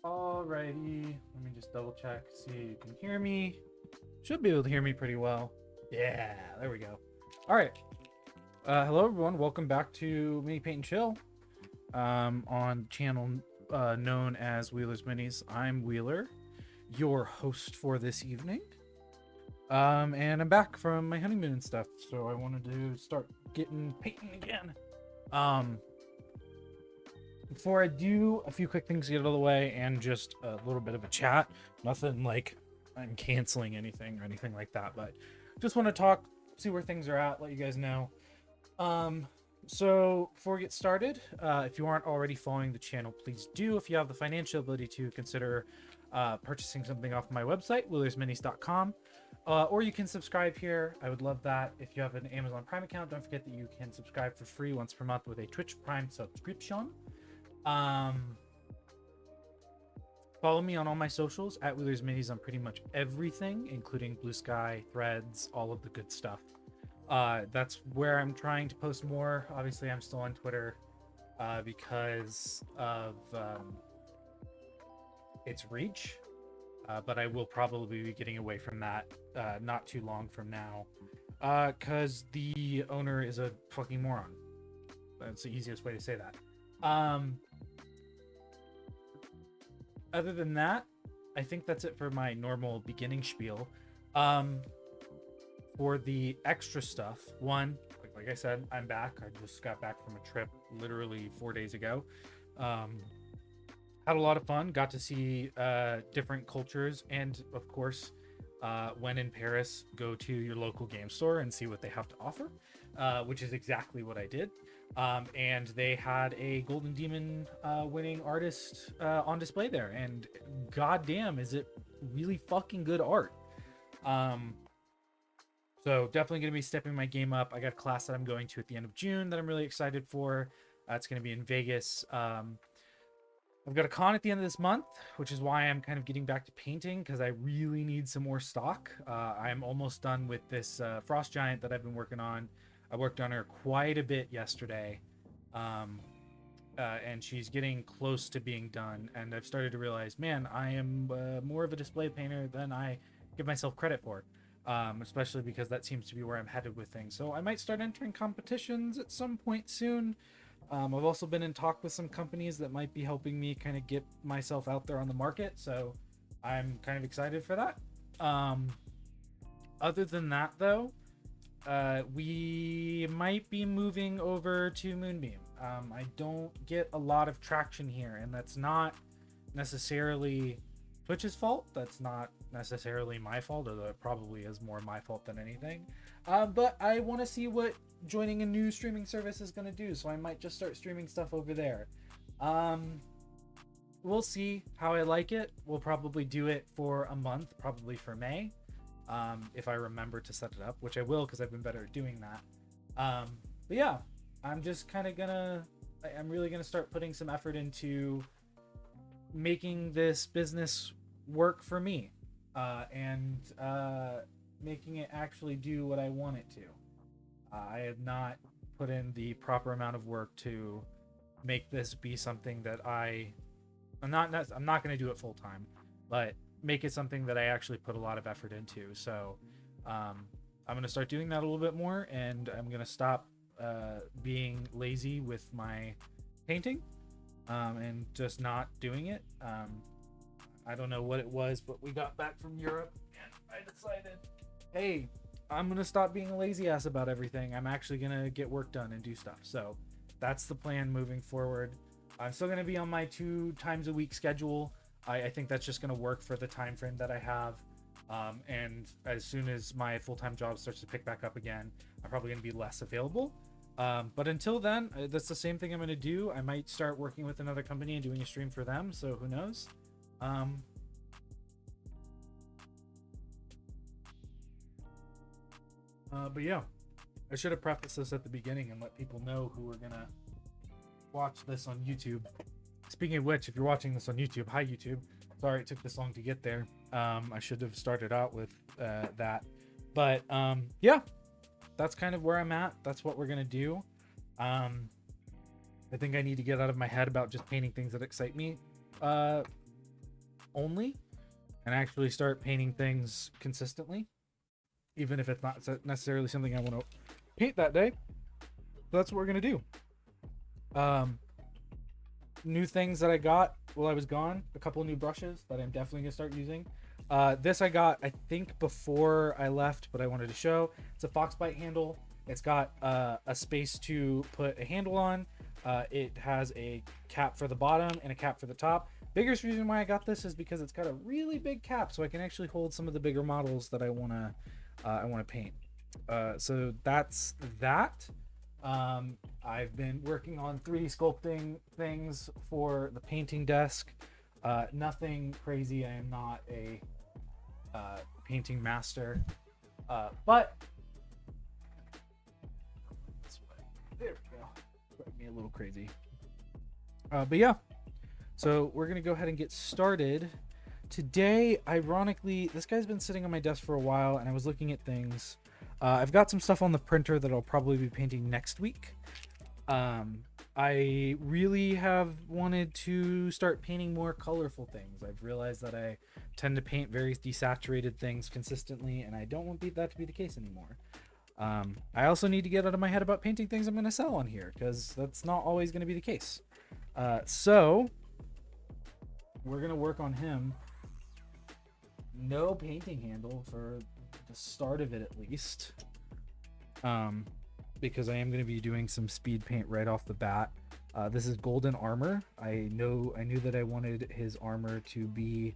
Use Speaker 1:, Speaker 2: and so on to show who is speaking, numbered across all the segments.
Speaker 1: Alrighty, let me just double check, see if you can hear me. Should be able to hear me pretty well. Yeah, there we go. All right. Hello everyone, welcome back to Mini Paint and Chill on channel known as Wheeler's Minis. I'm Wheeler, your host for this evening. And I'm back from my honeymoon and stuff, so I wanted to start getting painting again. Before I do, a few quick things to get out of the way and just a little bit of a chat. Nothing like I'm canceling anything or anything like that, but just want to talk, see where things are at, let you guys know. So before we get started, if you aren't already following the channel, please do. If you have the financial ability to, consider purchasing something off my website, wheelersminis.com. Or you can subscribe here. I would love that. If you have an Amazon Prime account, don't forget that you can subscribe for free once per month with a Twitch Prime subscription. Follow me on all my socials at Wheeler's Minis on pretty much everything, including Blue Sky, Threads, all of the good stuff. That's where I'm trying to post more. Obviously, I'm still on Twitter because of its reach, but I will probably be getting away from that not too long from now because the owner is a fucking moron. That's the easiest way to say that. Other than that, I think that's it for my normal beginning spiel. For the extra stuff, like I said, I'm back. I just got back from a trip literally 4 days ago. Had a lot of fun. Got to see different cultures, and of course, when in Paris, go to your local game store and see what they have to offer, which is exactly what I did. And they had a Golden Demon winning artist on display there, and goddamn, is it really fucking good art. So definitely going to be stepping my game up. I got a class that I'm going to at the end of June that I'm really excited for. It's going to be in Vegas. I've got a con at the end of this month, which is why I'm kind of getting back to painting, because I really need some more stock. I'm almost done with this Frost Giant that I've been working on. I worked on her quite a bit yesterday, and she's getting close to being done. And I've started to realize, man, I am more of a display painter than I give myself credit for, especially because that seems to be where I'm headed with things. So I might start entering competitions at some point soon. I've also been in talk with some companies that might be helping me kind of get myself out there on the market, so I'm kind of excited for that. Other than that, though, we might be moving over to Moonbeam. I don't get a lot of traction here, and that's not necessarily Twitch's fault. That's not necessarily my fault, although it probably is more my fault than anything. But I want to see what joining a new streaming service is going to do, so I might just start streaming stuff over there. We'll see how I like it. We'll probably do it for a month, probably for May, if I remember to set it up, which I will because I've been better at doing that. But yeah, I'm just kind of I'm really gonna start putting some effort into making this business work for me, and making it actually do what I want it to. I have not put in the proper amount of work to make this be something that I'm not going to do it full time, but make it something that I actually put a lot of effort into. So I'm going to start doing that a little bit more, and I'm going to stop being lazy with my painting, and just not doing it. I don't know what it was, but we got back from Europe and I decided, hey, I'm going to stop being a lazy ass about everything. I'm actually going to get work done and do stuff. So that's the plan moving forward. I'm still going to be on my 2 times a week schedule. I think that's just going to work for the time frame that I have. And as soon as my full-time job starts to pick back up again, I'm probably going to be less available. But until then, that's the same thing I'm going to do. I might start working with another company and doing a stream for them. So who knows? But yeah, I should have prefaced this at the beginning and let people know who are gonna watch this on YouTube. Speaking of which, if you're watching this on YouTube, hi YouTube. Sorry it took this long to get there. I should have started out with that. But yeah, that's kind of where I'm at. That's what we're gonna do. I think I need to get out of my head about just painting things that excite me only and actually start painting things consistently, even if it's not necessarily something I want to paint that day. That's what we're gonna do. Um, New things that I got while I was gone. A couple new brushes that I'm definitely gonna start using. This I got, I think, before I left, but I wanted to show. It's a Foxbite handle. It's got a space to put a handle on. It has a cap for the bottom and a cap for the top. Biggest reason why I got this is because it's got a really big cap, so I can actually hold some of the bigger models that I wanna paint. So that's that. I've been working on 3D sculpting things for the painting desk. Nothing crazy. I am not a painting master, but there we go. Drive me a little crazy. But yeah, so we're gonna go ahead and get started. Today, ironically, this guy's been sitting on my desk for a while, and I was looking at things. I've got some stuff on the printer that I'll probably be painting next week. I really have wanted to start painting more colorful things. I've realized that I tend to paint very desaturated things consistently, and I don't want that to be the case anymore. I also need to get out of my head about painting things I'm going to sell on here, because that's not always going to be the case. So we're going to work on him. No painting handle for the start of it, at least. Because I am going to be doing some speed paint right off the bat. This is golden armor. I knew that I wanted his armor to be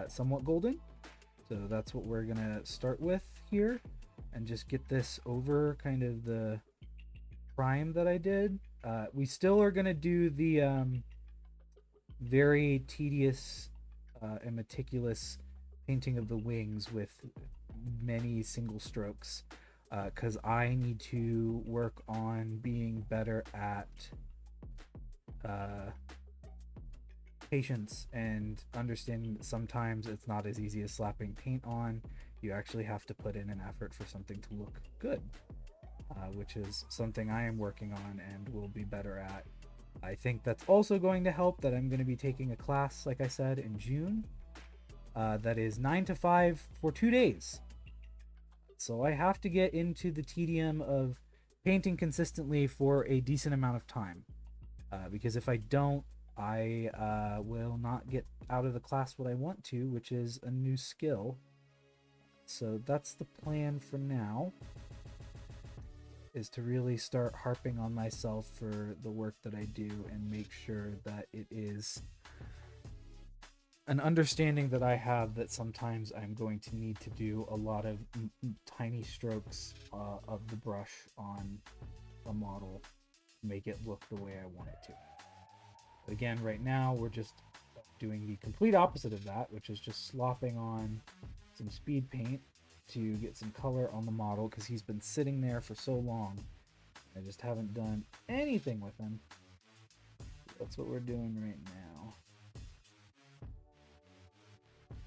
Speaker 1: somewhat golden, so that's what we're gonna start with here, and just get this over kind of the prime that I did. We still are gonna do the very tedious and meticulous painting of the wings with many single strokes, because I need to work on being better at patience and understanding that sometimes it's not as easy as slapping paint on. You actually have to put in an effort for something to look good, which is something I am working on and will be better at. I think that's also going to help that I'm going to be taking a class, like I said, in June, that is 9 to 5 for 2 days. So I have to get into the tedium of painting consistently for a decent amount of time, because if I don't, I will not get out of the class what I want to, which is a new skill. So that's the plan for now, is to really start harping on myself for the work that I do and make sure that it is an understanding that I have that sometimes I'm going to need to do a lot of tiny strokes of the brush on a model to make it look the way I want it to. Again, right now we're just doing the complete opposite of that, which is just slopping on some speed paint to get some color on the model, because he's been sitting there for so long. I just haven't done anything with him. That's what we're doing right now.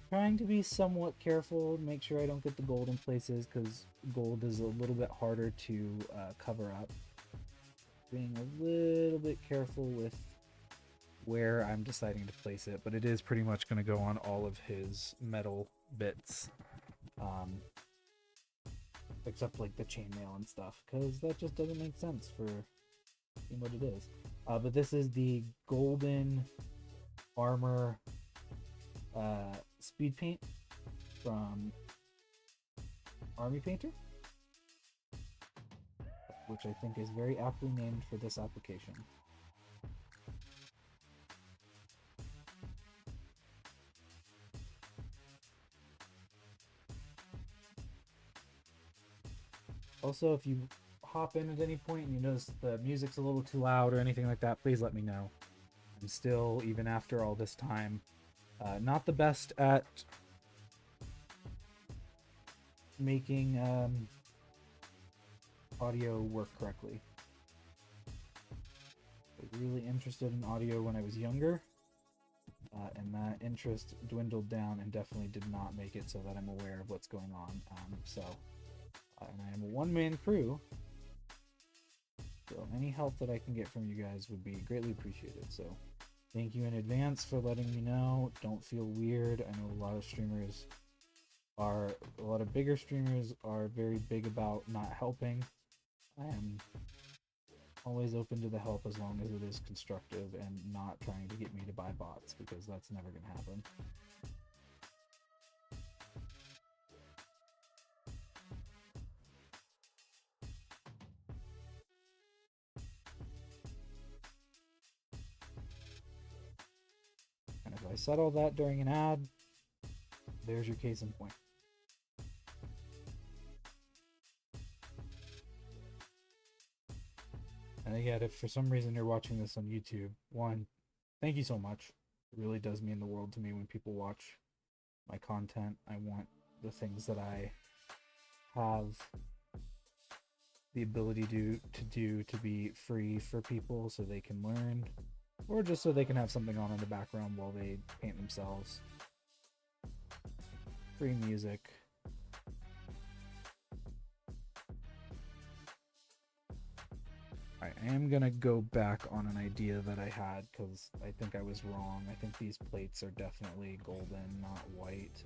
Speaker 1: Trying to be somewhat careful, make sure I don't get the gold in places, because gold is a little bit harder to cover up. Being a little bit careful with where I'm deciding to place it, but it is pretty much going to go on all of his metal bits, except like the chainmail and stuff, because that just doesn't make sense for what it is. But this is the golden armor speed paint from Army Painter, which I think is very aptly named for this application. Also, if you hop in at any point and you notice the music's a little too loud or anything like that, please let me know. I'm still, even after all this time, not the best at making audio work correctly. I was really interested in audio when I was younger, and that interest dwindled down and definitely did not make it so that I'm aware of what's going on. And I am a one-man crew, so any help that I can get from you guys would be greatly appreciated. So Thank you in advance for letting me know. Don't feel weird. I know a lot of bigger streamers are very big about not helping. I am always open to the help as long as it is constructive and not trying to get me to buy bots, because that's never going to happen. And if I said all that during an ad, there's your case in point. And again, if for some reason you're watching this on YouTube, one, thank you so much. It really does mean the world to me when people watch my content. I want the things that I have the ability to be free for people so they can learn, or just so they can have something on in the background while they paint themselves. Free music. I am gonna go back on an idea that I had, because I think I was wrong. I think these plates are definitely golden, not white.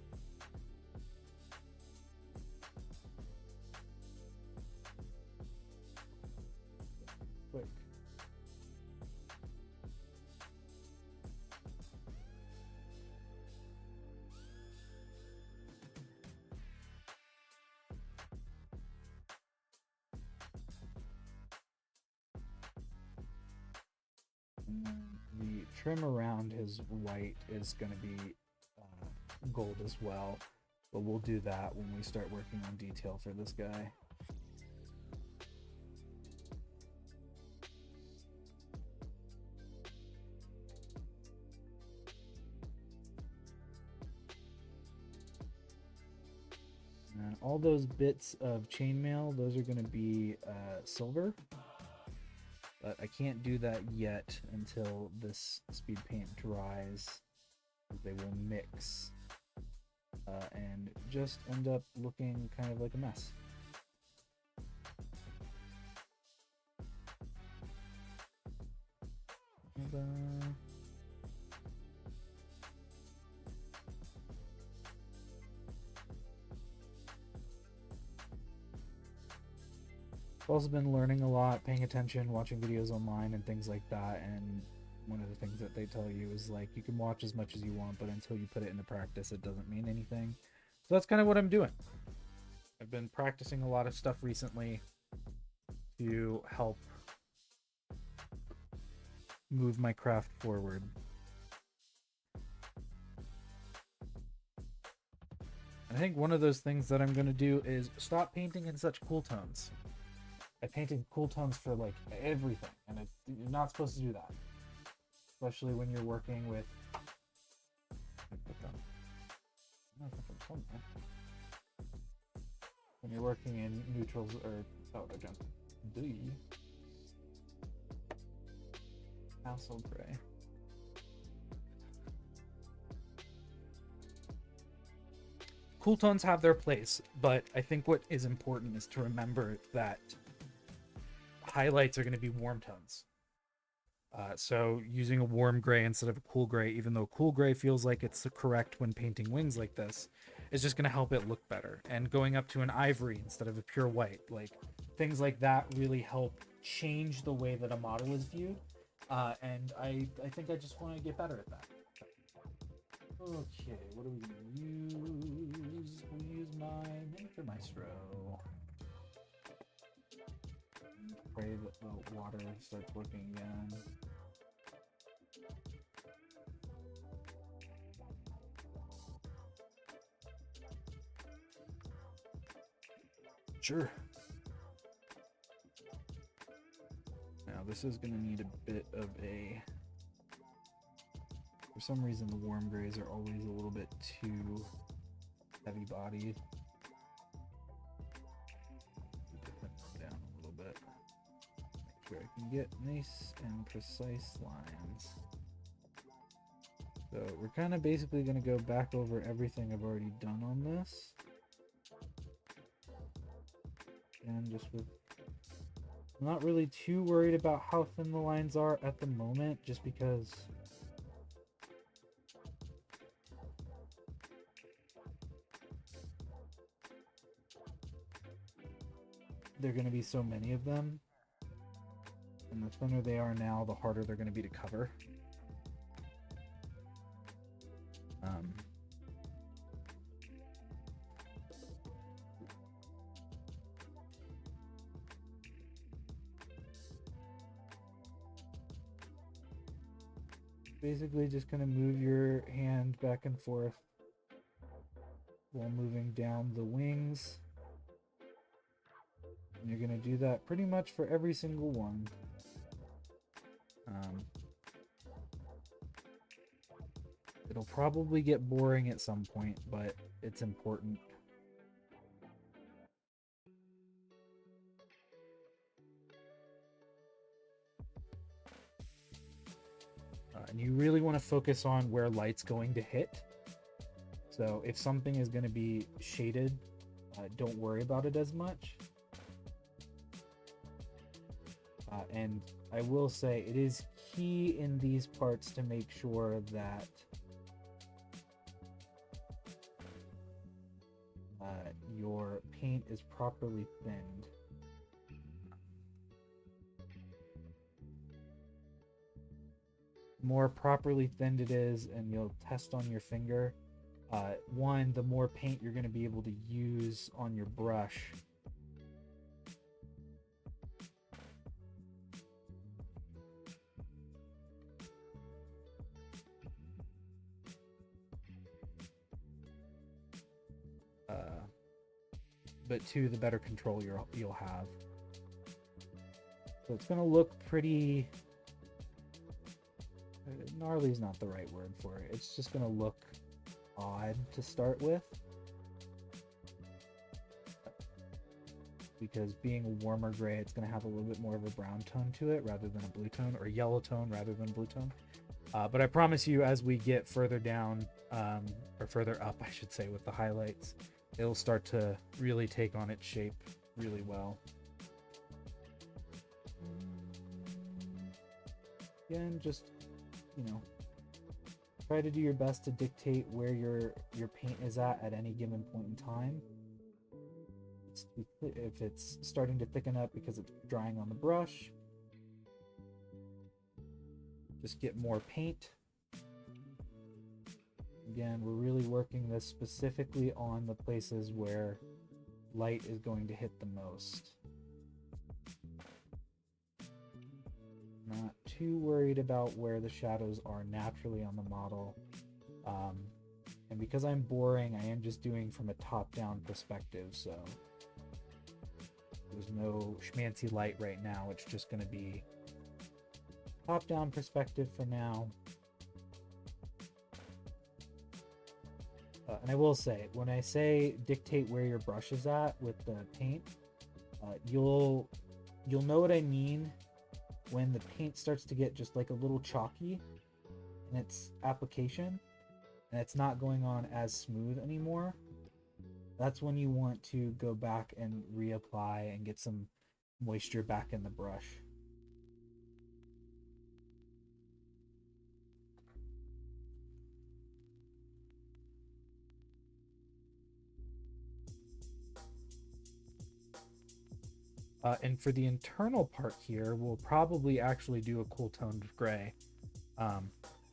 Speaker 1: Quick. The trim around his white is going to be gold as well, but we'll do that when we start working on detail for this guy. And all those bits of chainmail, those are going to be silver. But I can't do that yet until this speed paint dries. They will mix and just end up looking kind of like a mess. I've also been learning a lot, paying attention, watching videos online and things like that, and one of the things that they tell you is like, you can watch as much as you want, but until you put it into practice, it doesn't mean anything. So that's kind of what I'm doing. I've been practicing a lot of stuff recently to help move my craft forward. And I think one of those things that I'm going to do is stop painting in such cool tones. I painted cool tones for like everything, and you're not supposed to do that, especially when you're working with. When you're working in neutrals or I jumped. Castle gray. Cool tones have their place, but I think what is important is to remember that highlights are going to be warm tones. So using a warm gray instead of a cool gray, even though cool gray feels like it's correct when painting wings like this, is just going to help it look better. And going up to an ivory instead of a pure white, like things like that really help change the way that a model is viewed. And I think I just want to get better at that. Okay, what are we going to use? We'll use my Miniature Maestro. Pray that the water starts working again. Sure. Now this is going to need a bit of a... For some reason the warm grays are always a little bit too heavy bodied. Down a little bit. Make sure I can get nice and precise lines. So we're kind of basically going to go back over everything I've already done on this. And just with... I'm not really too worried about how thin the lines are at the moment, just because there are going to be so many of them. And the thinner they are now, the harder they're going to be to cover. Basically just going to move your hand back and forth while moving down the wings. And you're going to do that pretty much for every single one. It'll probably get boring at some point, but it's important. And you really want to focus on where light's going to hit. So if something is going to be shaded, don't worry about it as much. And I will say it is key in these parts to make sure that your paint is properly thinned. The more properly thinned it is, and you'll test on your finger, one, the more paint you're going to be able to use on your brush. But two, the better control you'll have. So it's going to look pretty... gnarly is not the right word for it. It's just going to look odd to start with. Because being a warmer gray, it's going to have a little bit more of a brown tone to it rather than a blue tone, or yellow tone rather than blue tone. But I promise you, as we get further down, or further up, I should say, with the highlights, it'll start to really take on its shape really well. Again, just, you know, try to do your best to dictate where your paint is at any given point in time. If it's starting to thicken up because it's drying on the brush, just get more paint. Again, we're really working this specifically on the places where light is going to hit the most. Not too worried about where the shadows are naturally on the model. And because I'm boring, I am just doing from a top-down perspective, so there's no schmancy light right now. It's just going to be top-down perspective for now. And I will say, when I say dictate where your brush is at with the paint, you'll know what I mean when the paint starts to get just like a little chalky in its application and it's not going on as smooth anymore. That's when you want to go back and reapply and get some moisture back in the brush. And for the internal part here, we'll probably actually do a cool toned gray,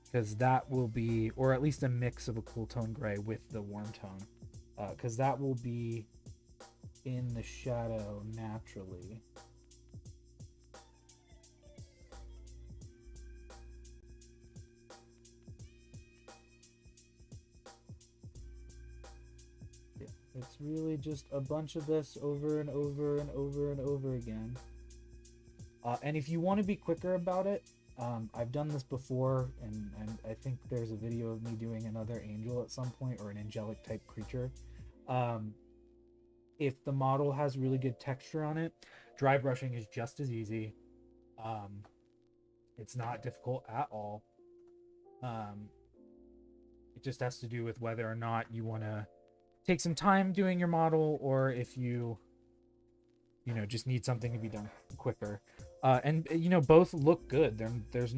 Speaker 1: because that will be, or at least a mix of a cool tone gray with the warm tone, because that will be in the shadow naturally. It's really just a bunch of this over and over and over and over again. And if you want to be quicker about it, I've done this before, and I think there's a video of me doing another angel at some point, or an angelic type creature. If the model has really good texture on it, dry brushing is just as easy. It's not difficult at all. It just has to do with whether or not you want to take some time doing your model, or if you just need something to be done quicker. And both look good. There's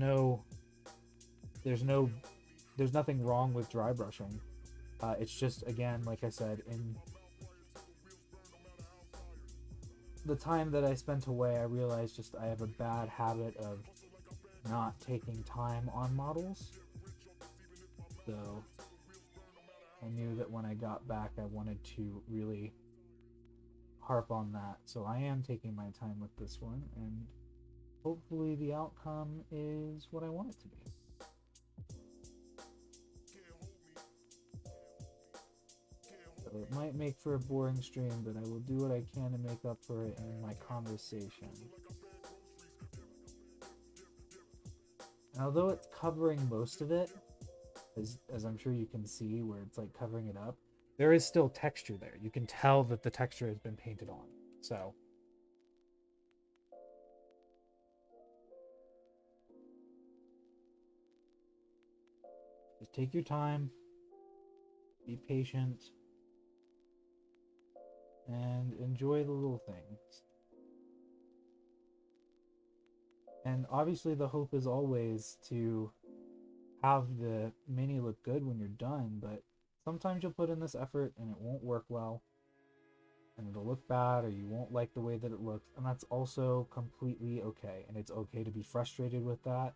Speaker 1: nothing wrong with dry brushing. It's just, again, like I said, the time that I spent away, I realized just I have a bad habit of not taking time on models. So I knew that when I got back, I wanted to really harp on that. So I am taking my time with this one, and hopefully the outcome is what I want it to be. So it might make for a boring stream, but I will do what I can to make up for it in my conversation. And although it's covering most of it, as I'm sure you can see where it's like covering it up, there is still texture there. You can tell that the texture has been painted on. So just take your time, be patient, and enjoy the little things. And obviously the hope is always to have the mini look good when you're done, but sometimes you'll put in this effort and it won't work well, and it'll look bad, or you won't like the way that it looks, and that's also completely okay. And it's okay to be frustrated with that.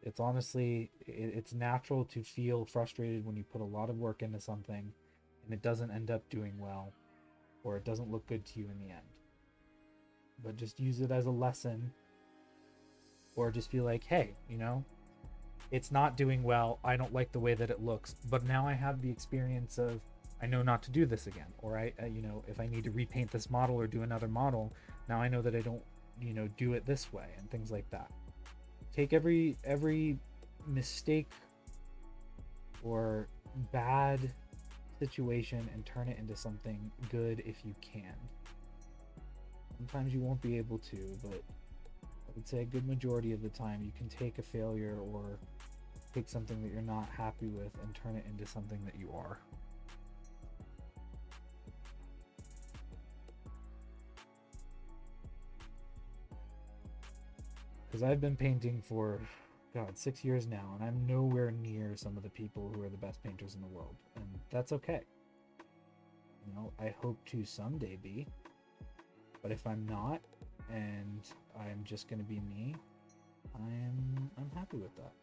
Speaker 1: It's honestly, it's natural to feel frustrated when you put a lot of work into something and it doesn't end up doing well, or it doesn't look good to you in the end. But just use it as a lesson, or just be like, hey, you know, it's not doing well. I don't like the way that it looks, but now I have the experience of, I know not to do this again. Or you know, if I need to repaint this model or do another model, now I know that I don't, you know, do it this way, and things like that. Take every mistake or bad situation and turn it into something good if you can. Sometimes you won't be able to, but I would say a good majority of the time you can take a failure or take something that you're not happy with and turn it into something that you are. Because I've been painting for, God, 6 years now, and I'm nowhere near some of the people who are the best painters in the world, and that's okay. You know, I hope to someday be, but if I'm not, and I'm just gonna be me, I'm happy with that.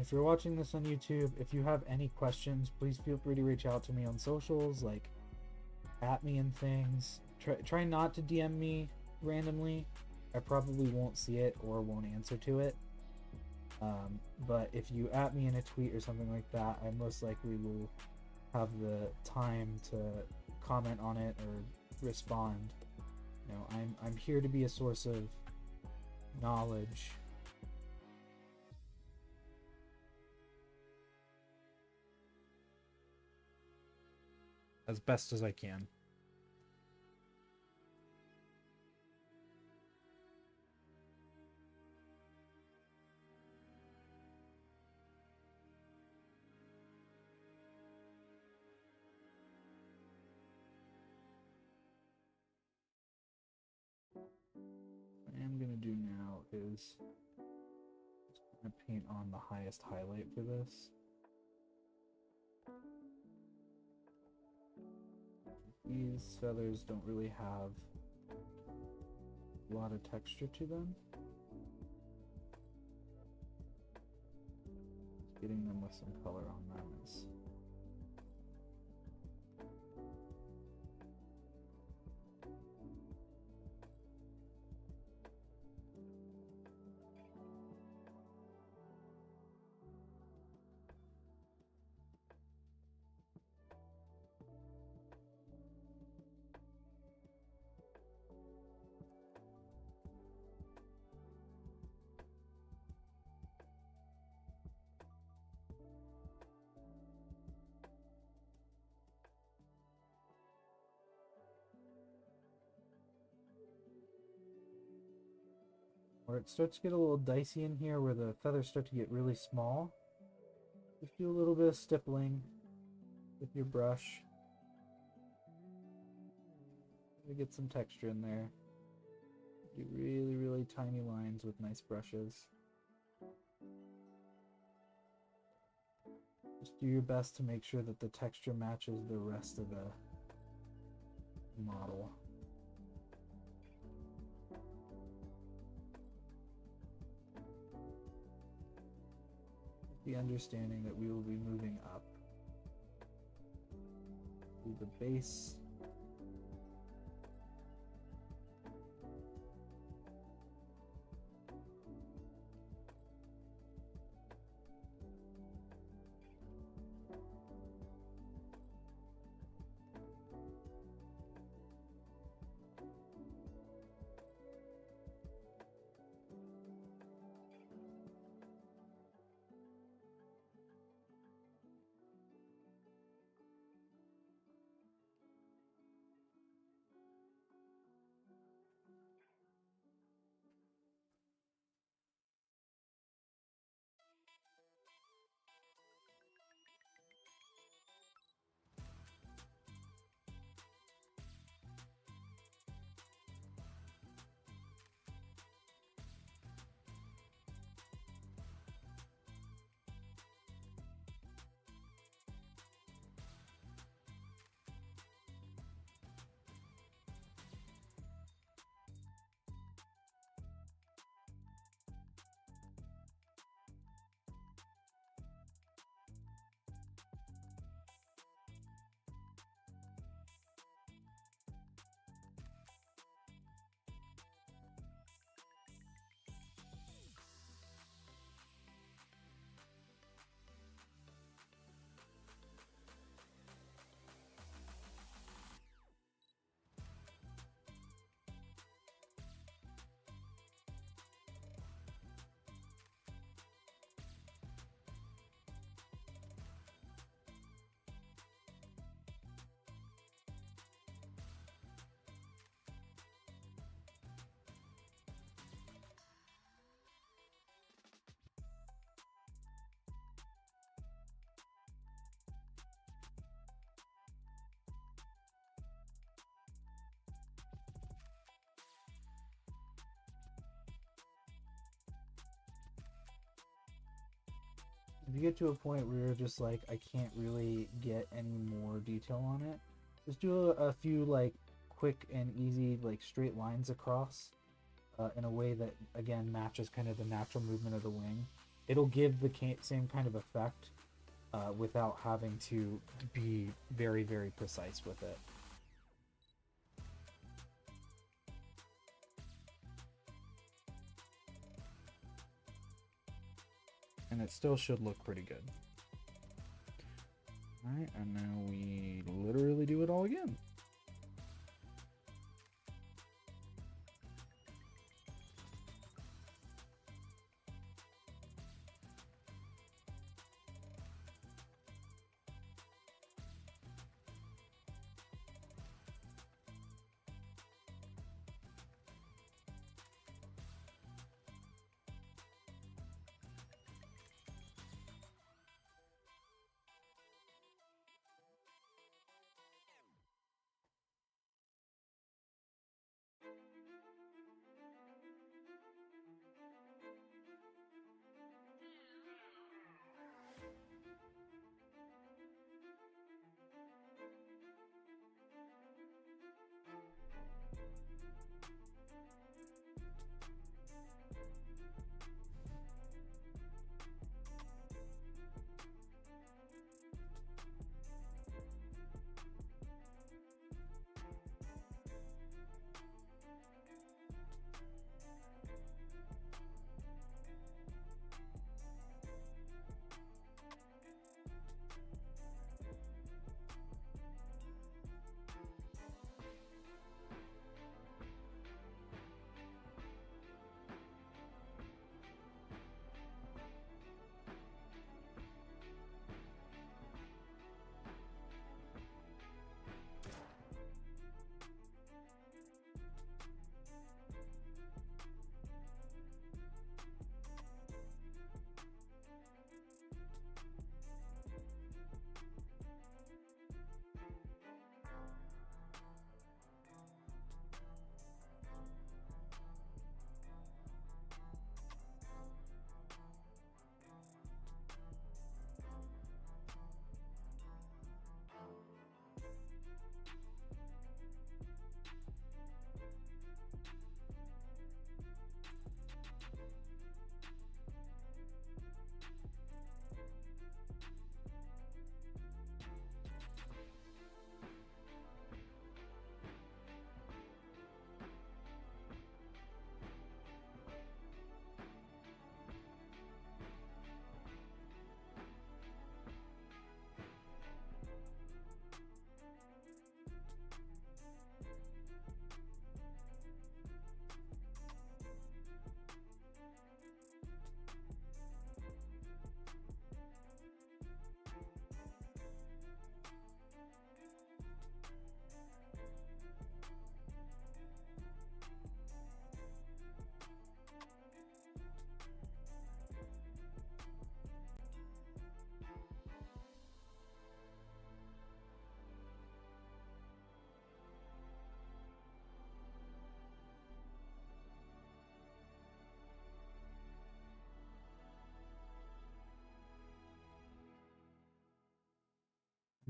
Speaker 1: If you're watching this on YouTube, if you have any questions, please feel free to reach out to me on socials, like at me and things. Try not to DM me randomly. I probably won't see it or won't answer to it. But if you at me in a tweet or something like that, I most likely will have the time to comment on it or respond. You know, I'm here to be a source of knowledge. As best as I can. What I am gonna do now is just gonna paint on the highest highlight for this. These feathers don't really have a lot of texture to them. Getting them with some color on them is Where it starts to get a little dicey in here, where the feathers start to get really small, just do a little bit of stippling with your brush to get some texture in there. Do really, really tiny lines with nice brushes. Just do your best to make sure that the texture matches the rest of the model. With the understanding that we will be moving up through the base. If you get to a point where you're just like, I can't really get any more detail on it, just do a few like quick and easy like straight lines across in a way that again matches kind of the natural movement of the wing. It'll give the same kind of effect without having to be very, very precise with it. And it still should look pretty good. Alright, and now we literally do it all again.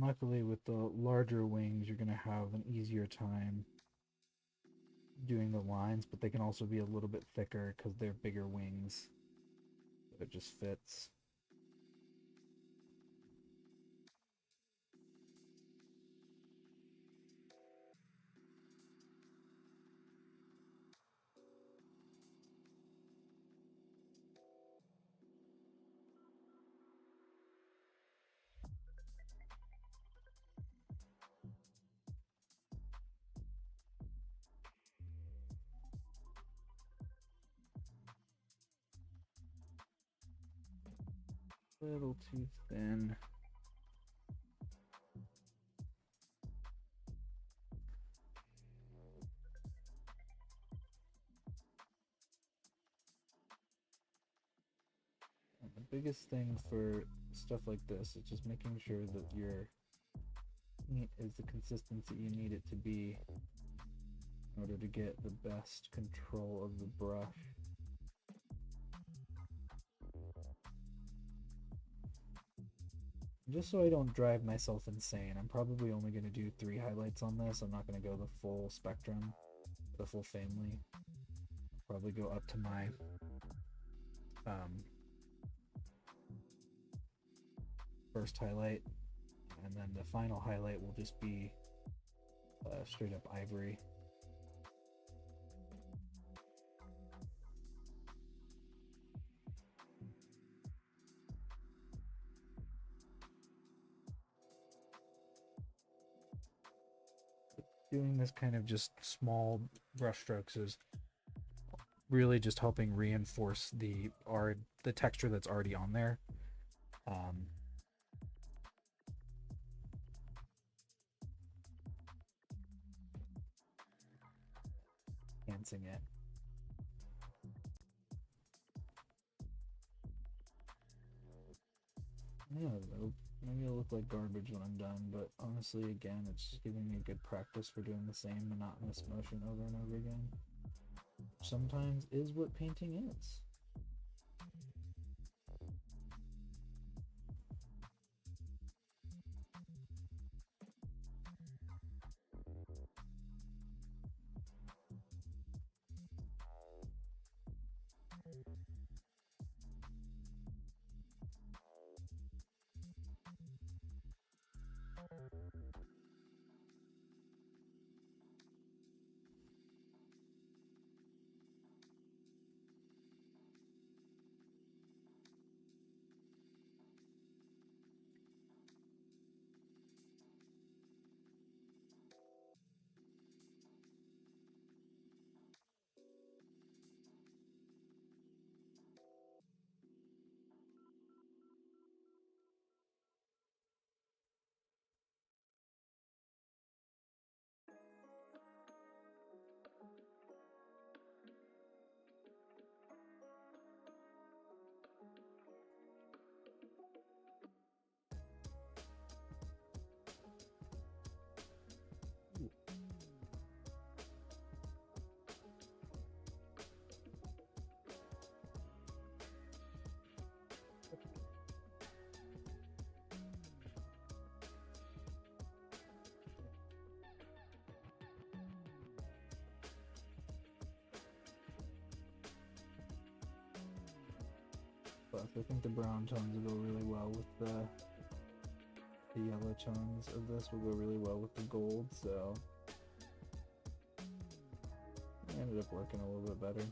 Speaker 1: Luckily, with the larger wings, you're going to have an easier time doing the lines, but they can also be a little bit thicker because they're bigger wings. It just fits. Little too thin. And the biggest thing for stuff like this is just making sure that your paint is the consistency you need it to be in order to get the best control of the brush. Just so I don't drive myself insane, I'm probably only going to do 3 highlights on this. I'm not going to go the full spectrum, the full family. Probably go up to my first highlight, and then the final highlight will just be straight up ivory. Doing this kind of just small brush strokes is really just helping reinforce the texture that's already on there. Enhancing it. Yeah, maybe it'll look like garbage when I'm done, but honestly, again, it's just giving me a good practice for doing the same monotonous motion over and over again. Sometimes is what painting is. But I think the brown tones will go really well with the yellow tones of this will go really well with the gold, so it ended up working a little bit better.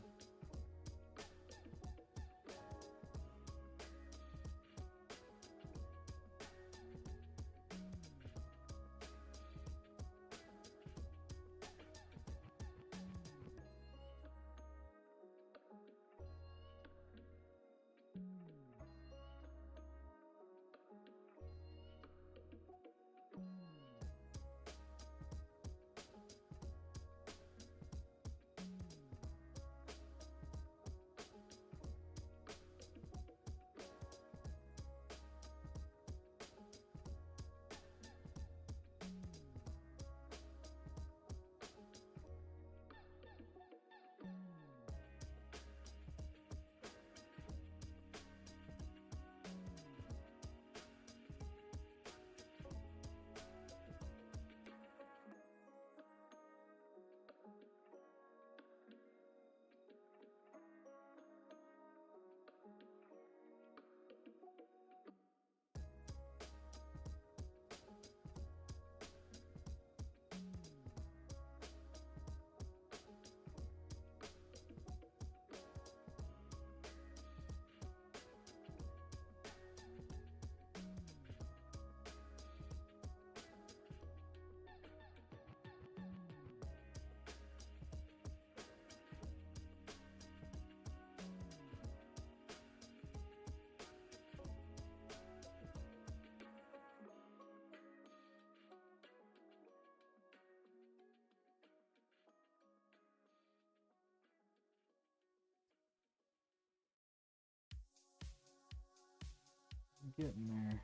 Speaker 1: getting there.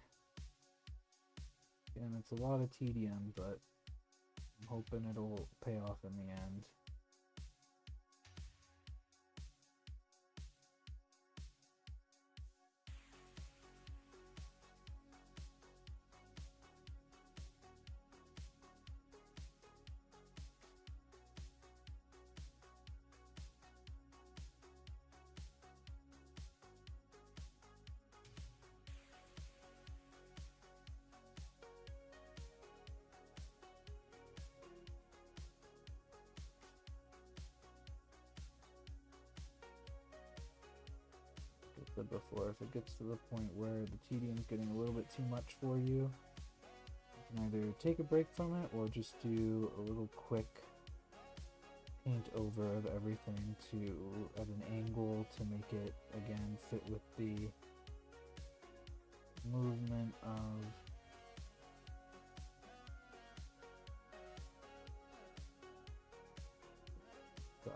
Speaker 1: And it's a lot of tedium, but I'm hoping it'll pay off in the end. Said before, if it gets to the point where the tedium's getting a little bit too much for you, you can either take a break from it or just do a little quick paint over of everything to at an angle to make it again fit with the movement of so.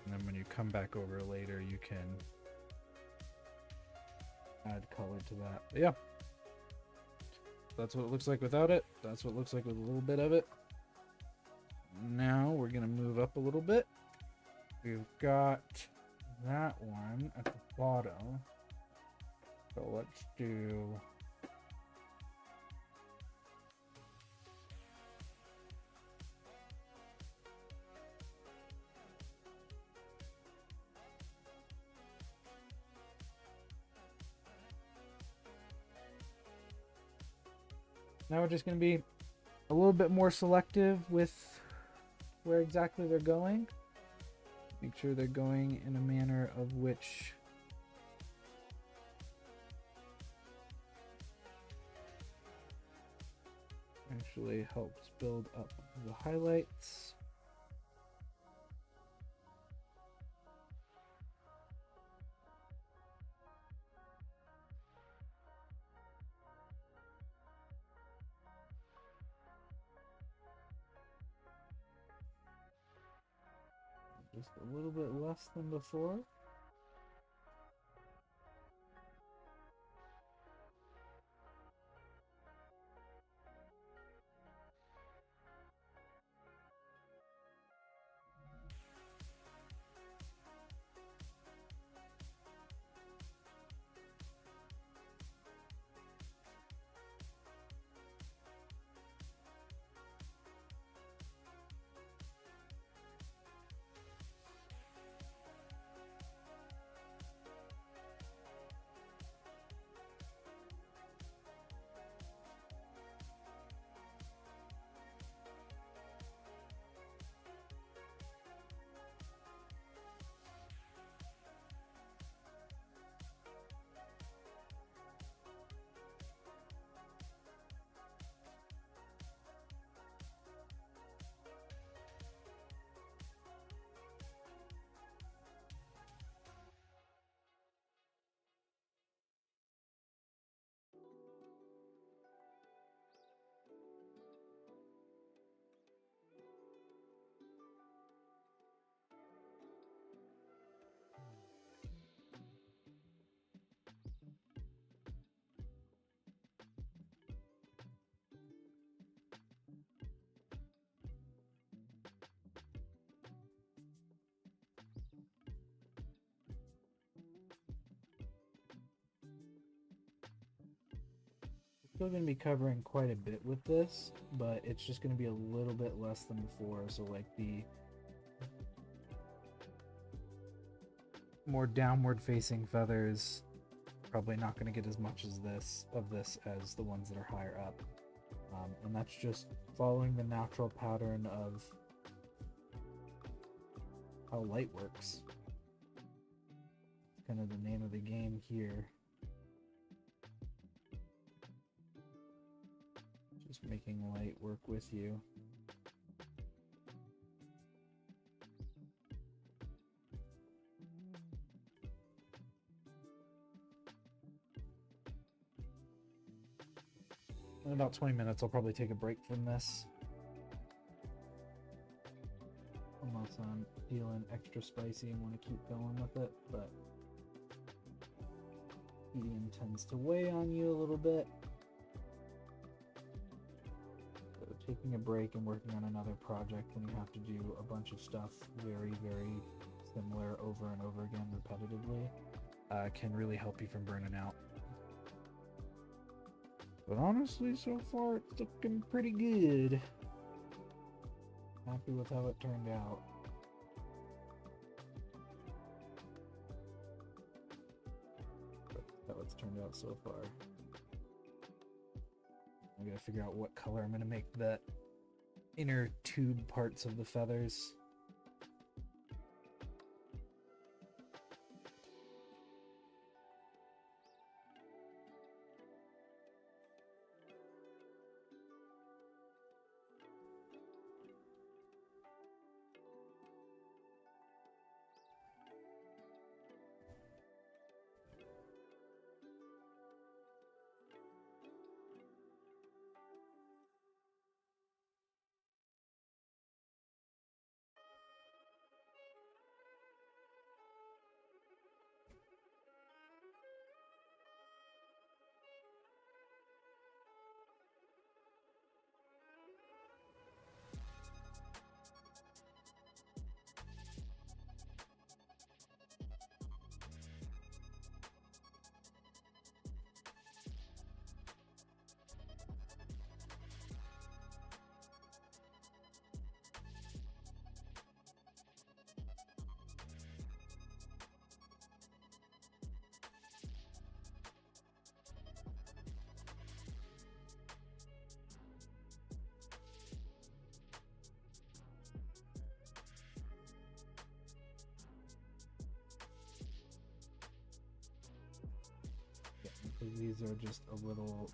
Speaker 1: And then when you come back over later, you can add color to that. But yeah, that's what it looks like without it. That's what it looks like with a little bit of it. Now we're gonna move up a little bit. We've got that one at the bottom. So let's do now we're just going to be a little bit more selective with where exactly they're going. Make sure they're going in a manner of which actually helps build up the highlights. Just a little bit less than before. Still going to be covering quite a bit with this, but it's just going to be a little bit less than before. So like the more downward facing feathers, probably not going to get as much as this as the ones that are higher up. And that's just following the natural pattern of how light works. It's kind of the name of the game here. Just making light work with you. In about 20 minutes, I'll probably take a break from this. Unless I'm feeling extra spicy and want to keep going with it, but eating tends to weigh on you a little bit. So taking a break and working on another project when you have to do a bunch of stuff very, very similar over and over again repetitively can really help you from burning out. But honestly, so far it's looking pretty good. Happy with how it turned out. That's how it's turned out so far. I gotta figure out what color I'm gonna make the inner tube parts of the feathers. These are just a little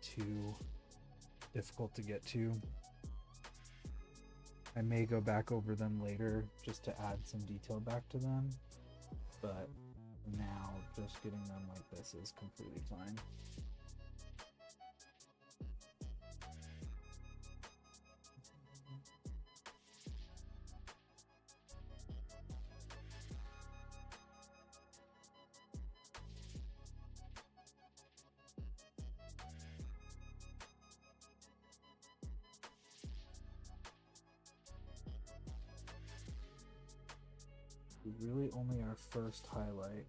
Speaker 1: too difficult to get to. I may go back over them later just to add some detail back to them, but now just getting them like this is completely fine. Really only our first highlight.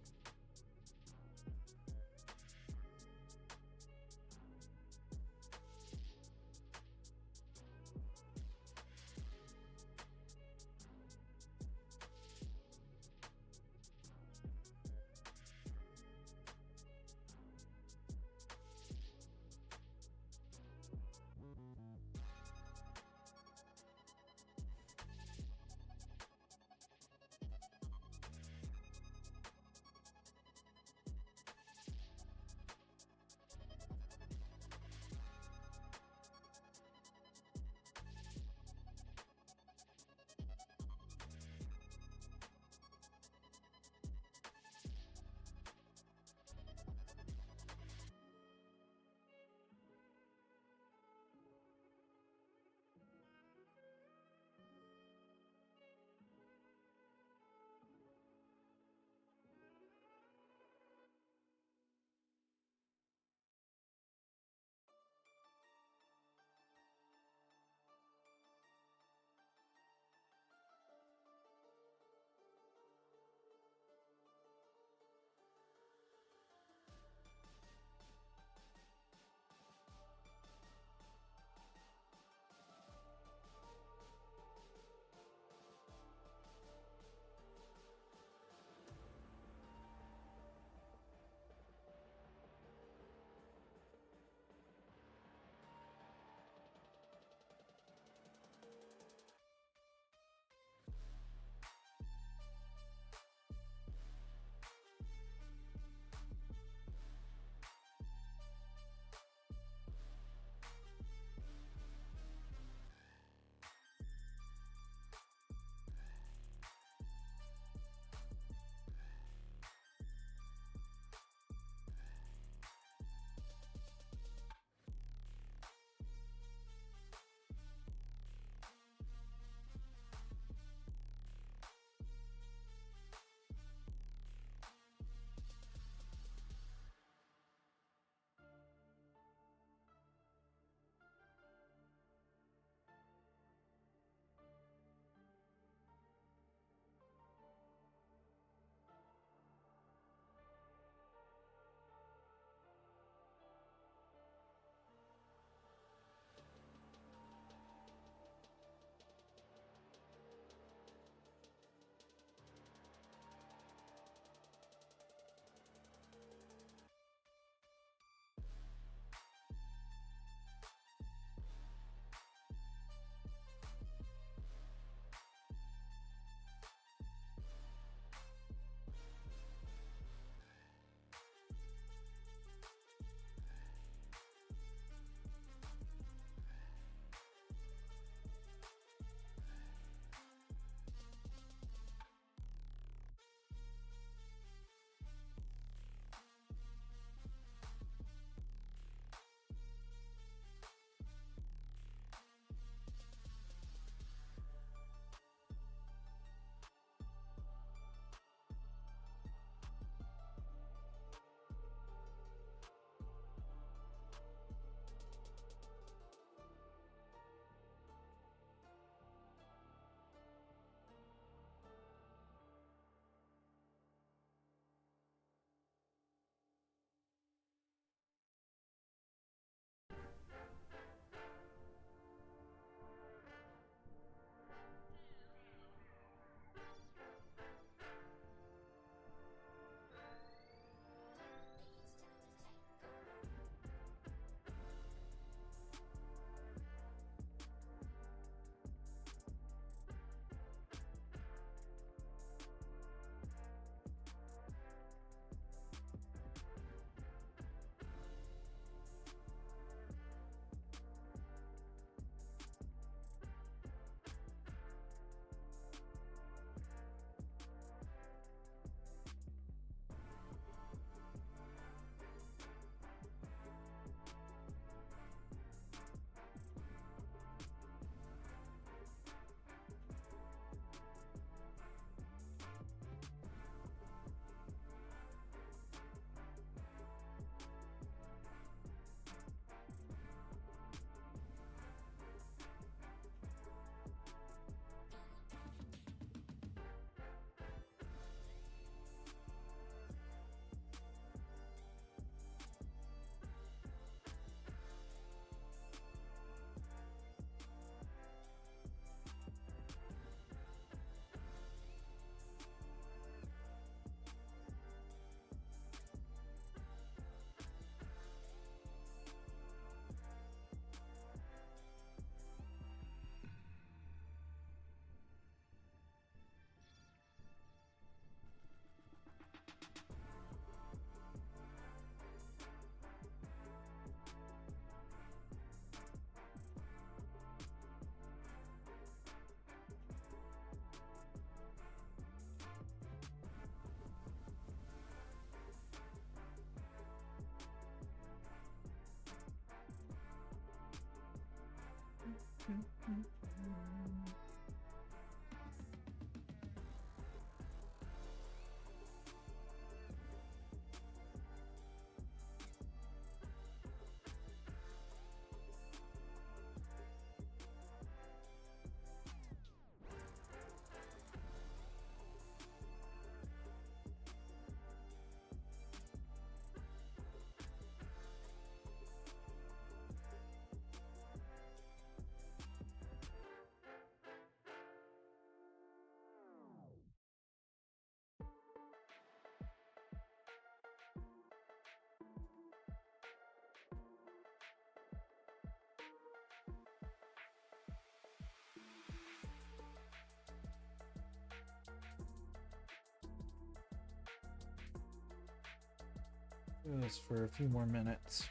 Speaker 2: Just for a few more minutes.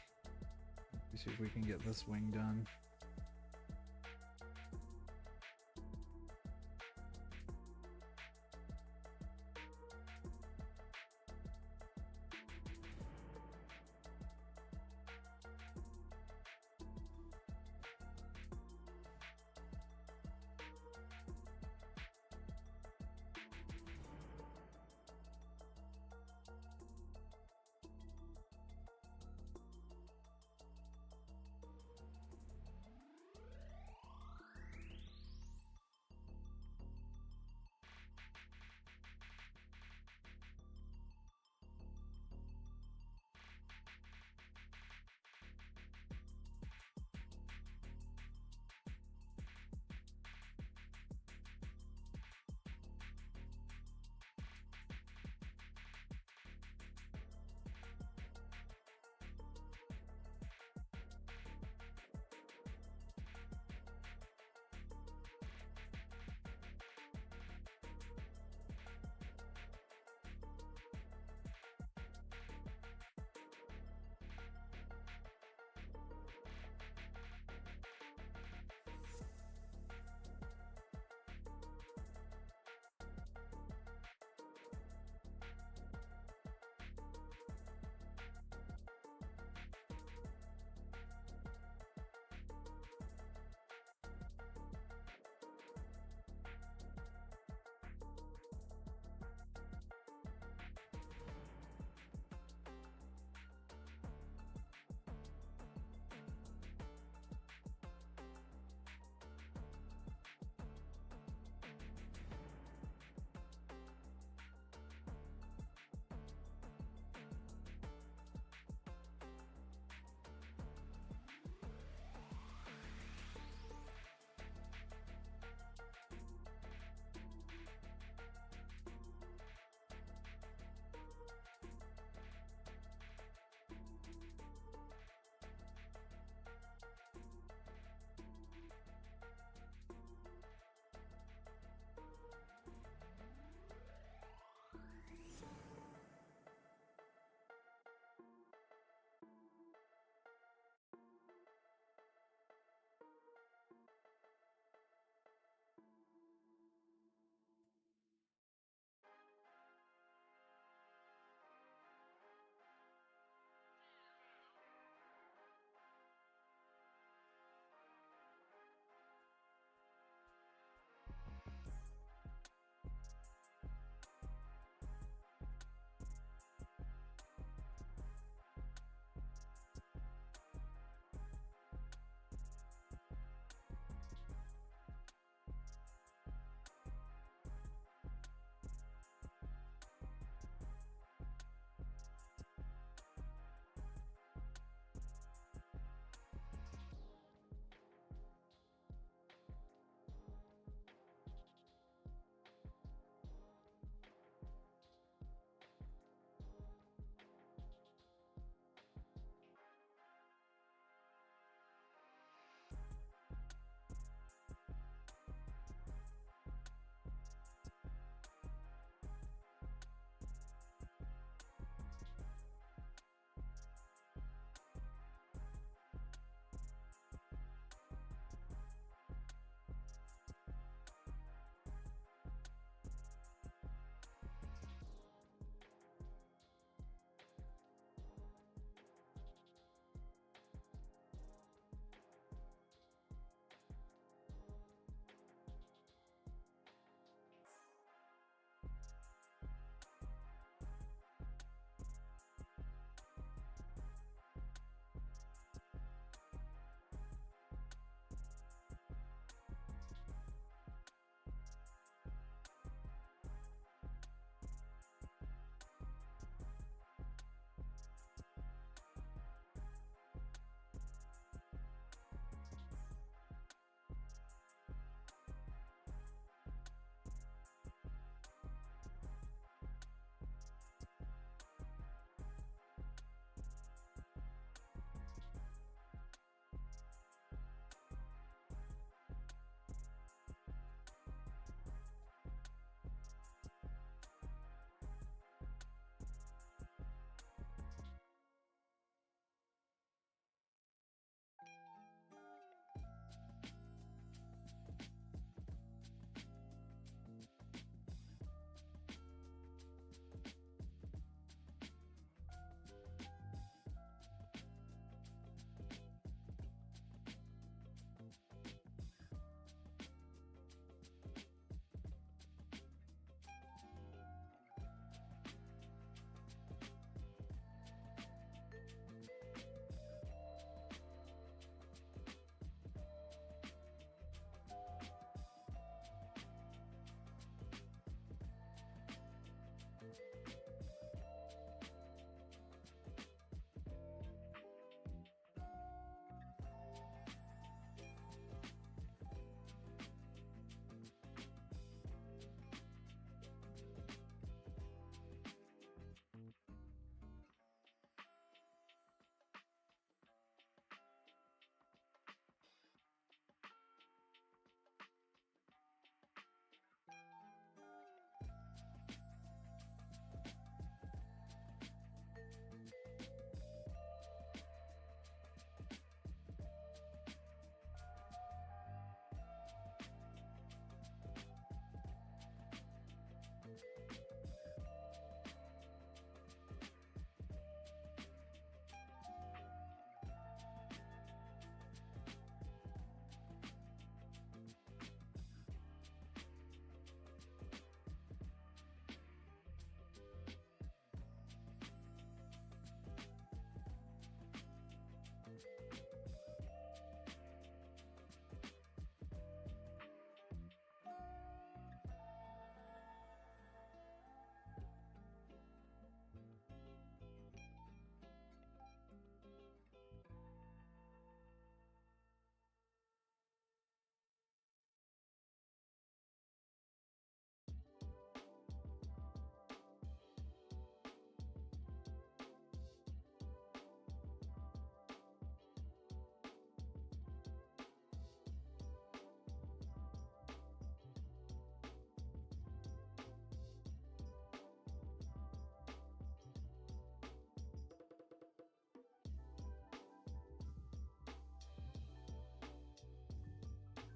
Speaker 2: Let's see if we can get this wing done.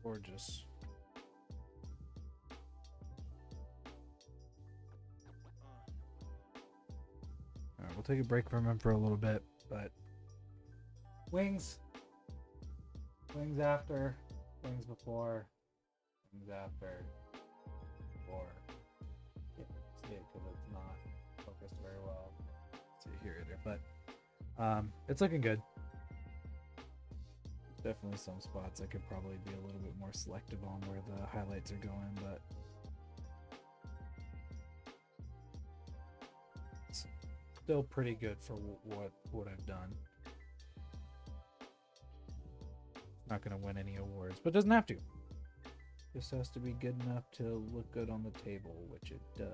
Speaker 2: Gorgeous. All right, we'll take a break from him for a little bit, but
Speaker 1: Wings. Wings after. Wings before. Wings after. Before. Can't see it because it's not focused very well.
Speaker 2: see here either. But
Speaker 1: It's looking good.
Speaker 2: definitely some spots I could probably be a little bit more selective on where the highlights are going, but
Speaker 1: Still pretty good for what I've done. Not gonna win any awards, but doesn't have to.
Speaker 2: just has to be good enough to look good on the table, which it does.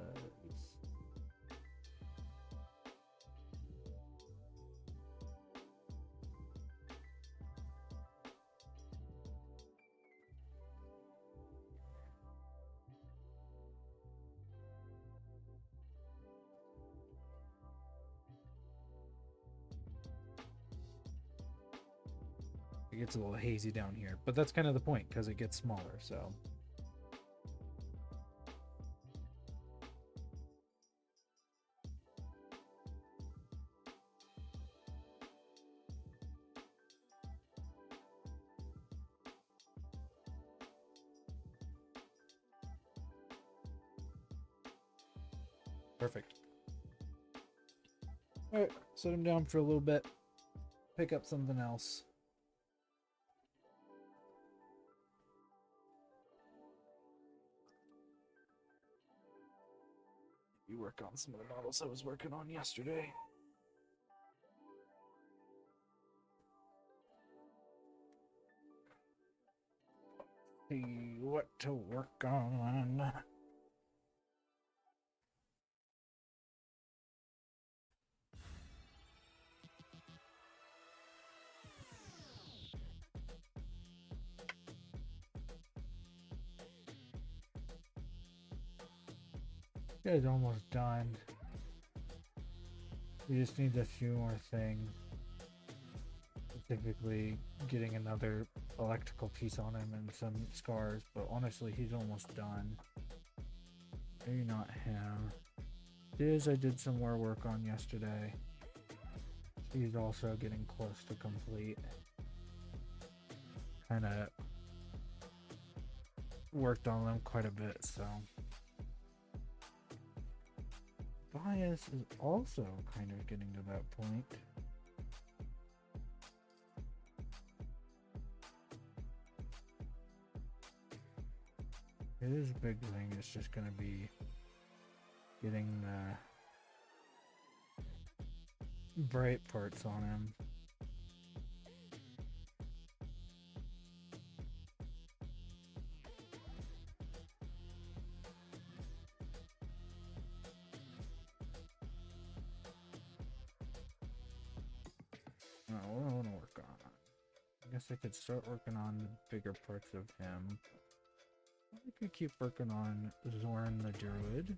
Speaker 1: It gets a little hazy down here, but that's kind of the point because it gets smaller. So perfect.
Speaker 2: All right, set him down for a little bit. Pick up something else. You work on some of the models I was working on yesterday. See what to work on.
Speaker 1: It's almost done. He just needs a few more things. Specifically, getting another electrical piece on him and some scars. But honestly, he's almost done. Maybe not him. This I did some more work on yesterday. He's also getting close to complete. Kind of worked on them quite a bit, so. Bias is also kind of getting to that point. His big thing is just going to be getting the bright parts on him. What do I want to work on? I guess I could start working on the bigger parts of him. I could keep working on Zorn the Druid.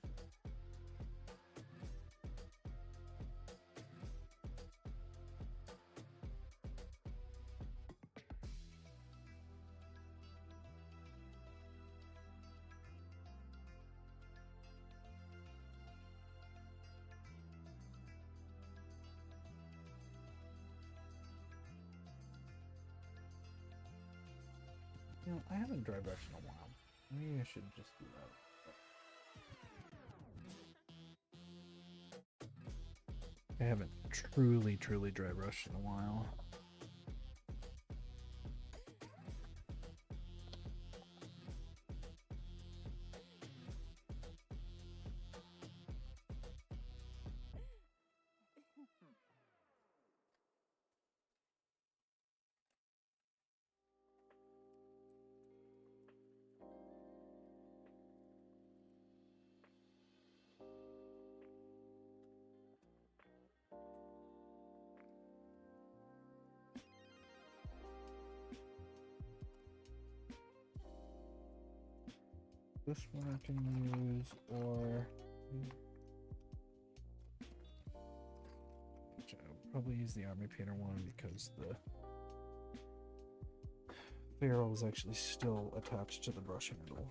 Speaker 1: You know, I haven't dry brushed in a while. Maybe I should just do that. I haven't truly dry brushed in a while. This one I can use, or I'll probably use the army painter one because the
Speaker 2: barrel is actually still attached to the brush handle.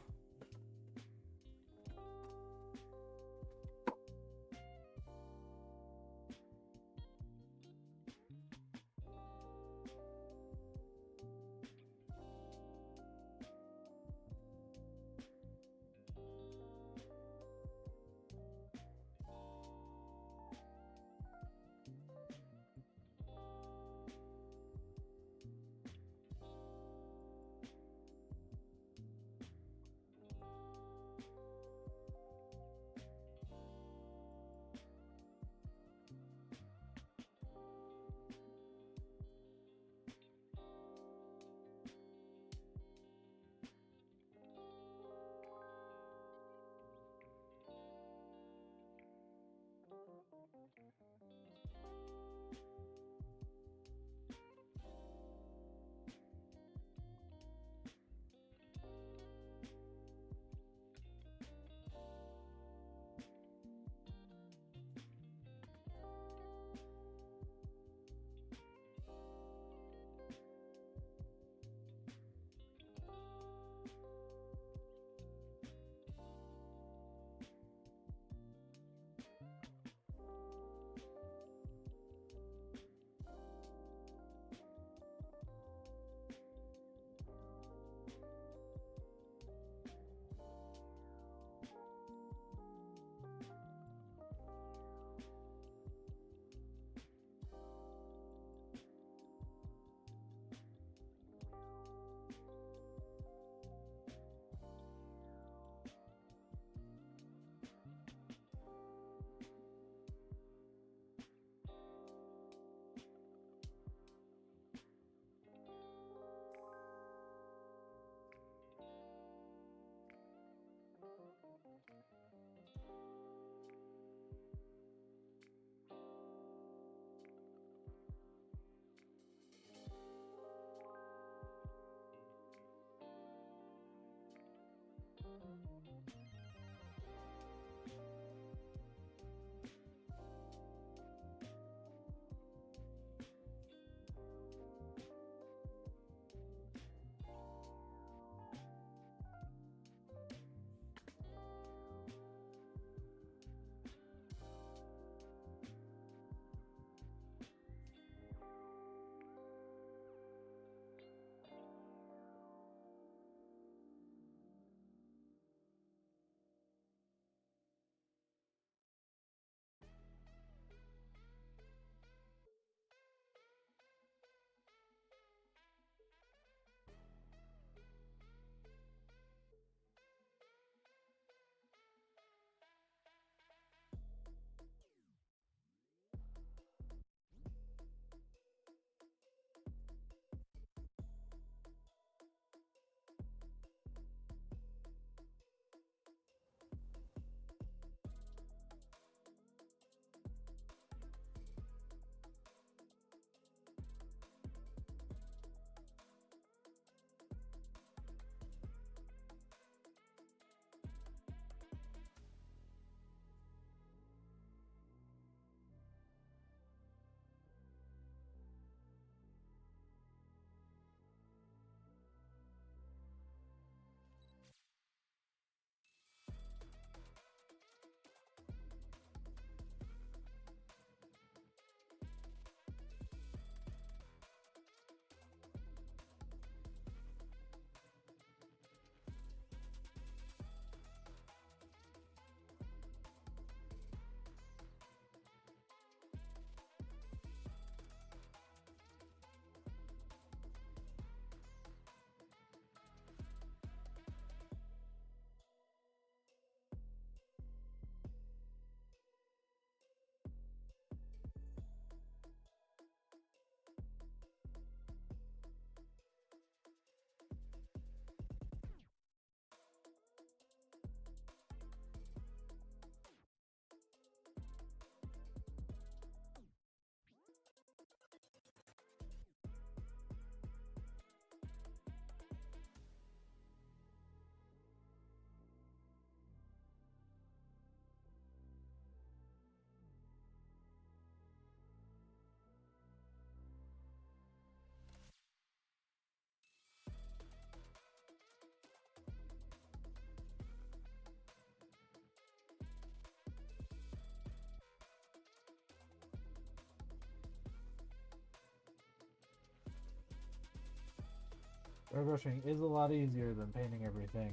Speaker 2: Dry brushing is a lot easier than painting everything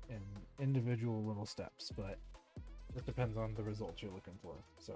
Speaker 2: in individual little steps, but it depends on the results you're looking for. So.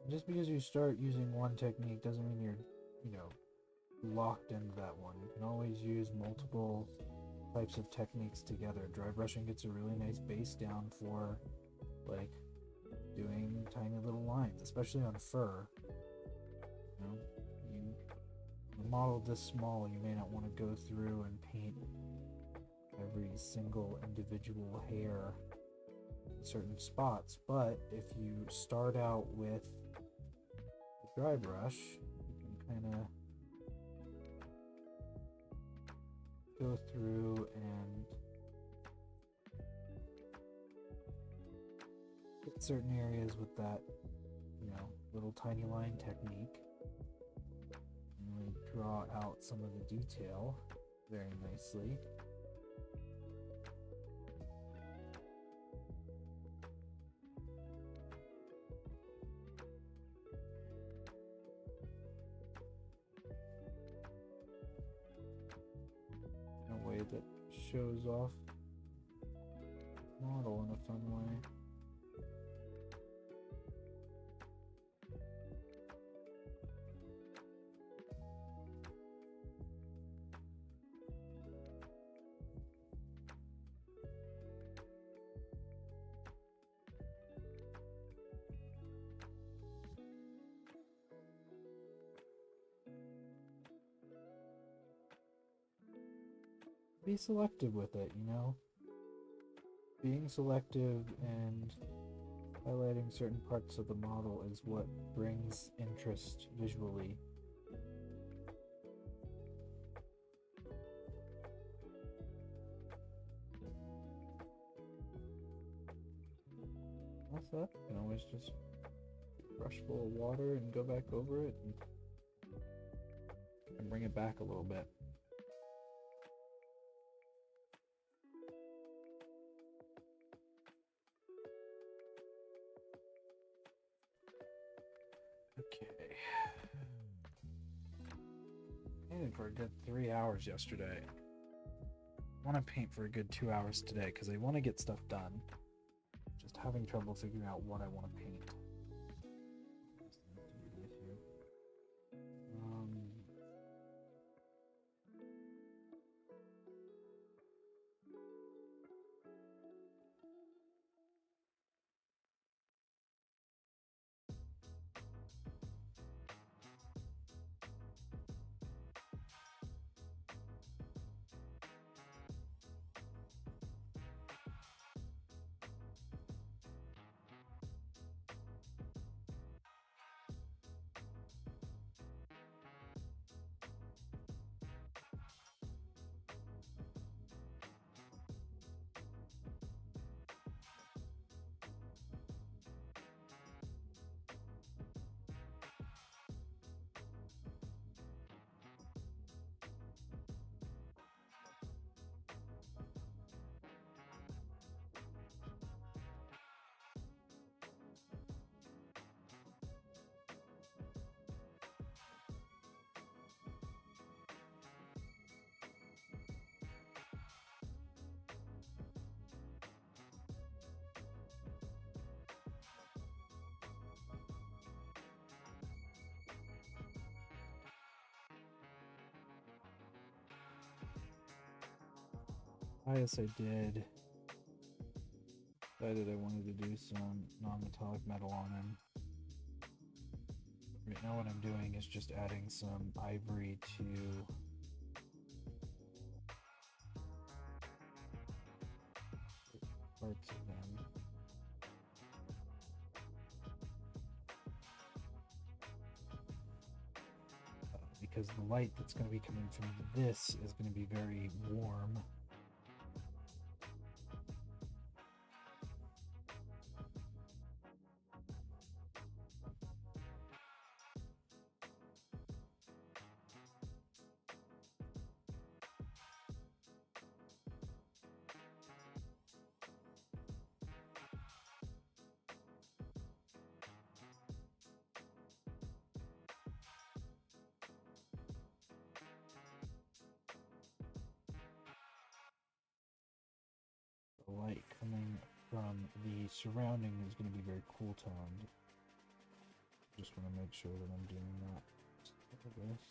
Speaker 2: Just because you start using one technique doesn't mean you're, locked into that one. You can always use multiple types of techniques together. Dry brushing gets a really nice base down for, like, doing tiny little lines, especially on fur. You model this small, you may not want to go through and paint every single individual hair in certain spots, but if you start out with the dry brush, you can kind of go through and hit certain areas with that, little tiny line technique, and really draw out some of the detail very nicely. In a way that shows off model in a fun way. Be selective with it, Being selective and Highlighting certain parts of the model is what brings interest visually. What's that? You can always just brush full of water and go back over it and bring it back a little bit. Okay. Painted for a good 3 hours yesterday. I want to paint for a good 2 hours today because I want to get stuff done. Just having trouble figuring out what I want to paint. Yes, I did. Decided I wanted to do some non-metallic metal on him. Right now what I'm doing is just adding some ivory to parts of them. Because the light that's going to be coming from this is going to be very warm. The light coming from the surrounding is going to be very cool toned. Just want to make sure that I'm doing that. Look at this.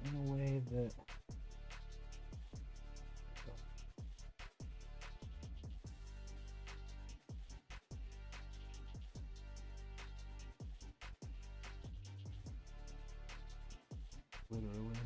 Speaker 2: In a way that literally.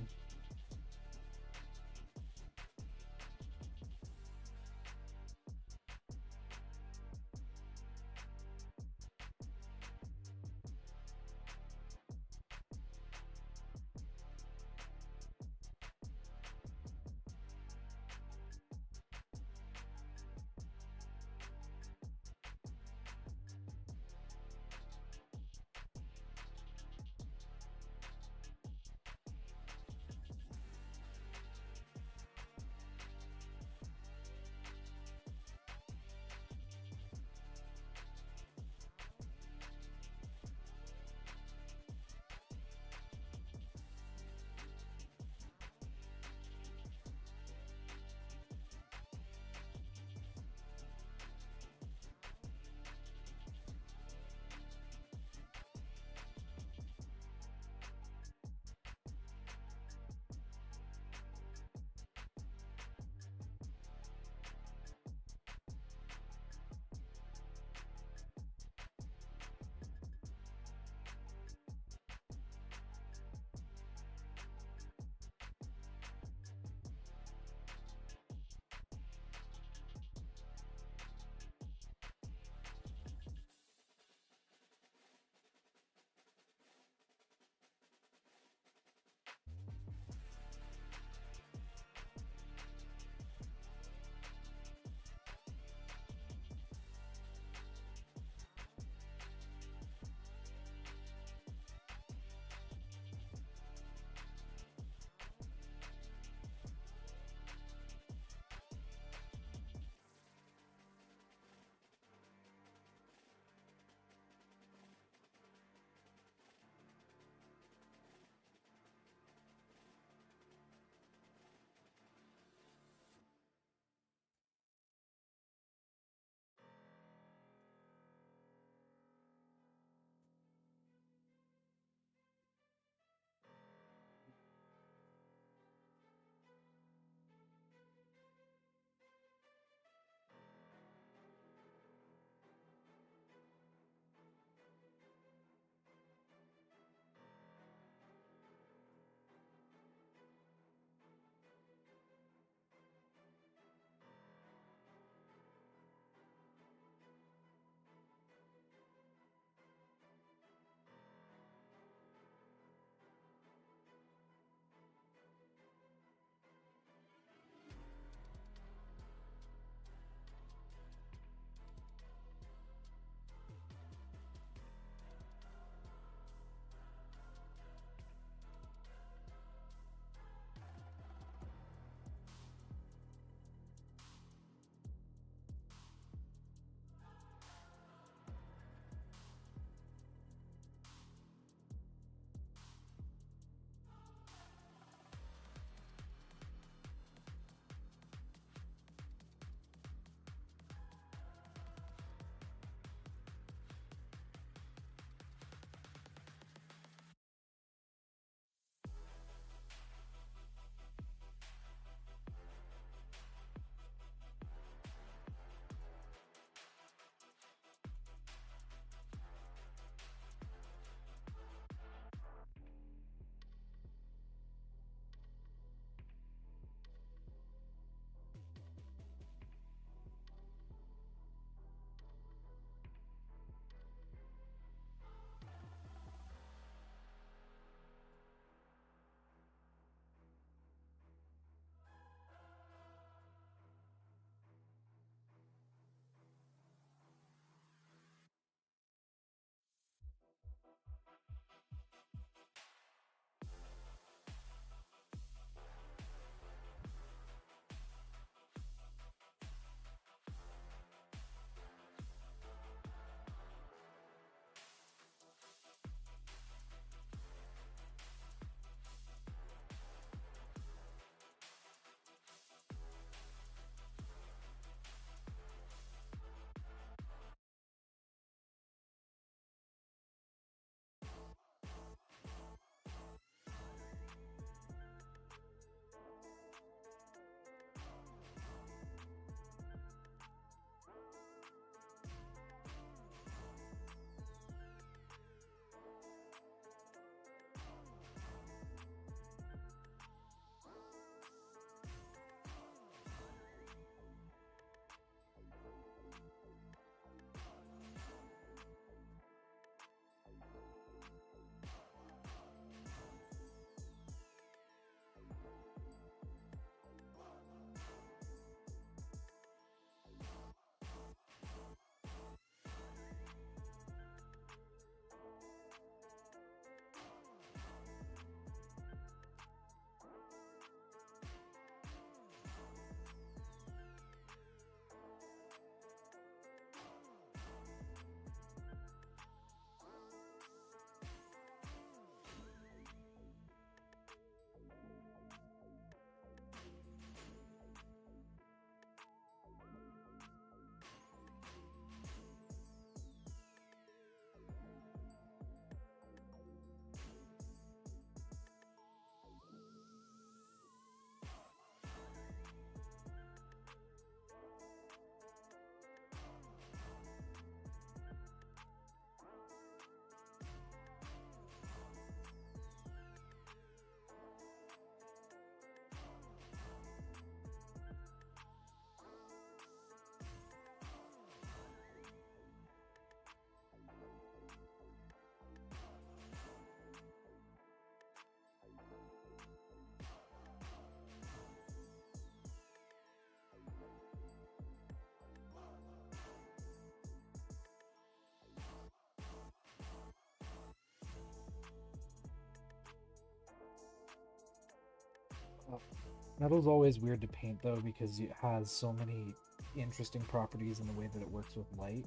Speaker 2: Metal's always weird to paint though because it has so many interesting properties in the way that it works with light.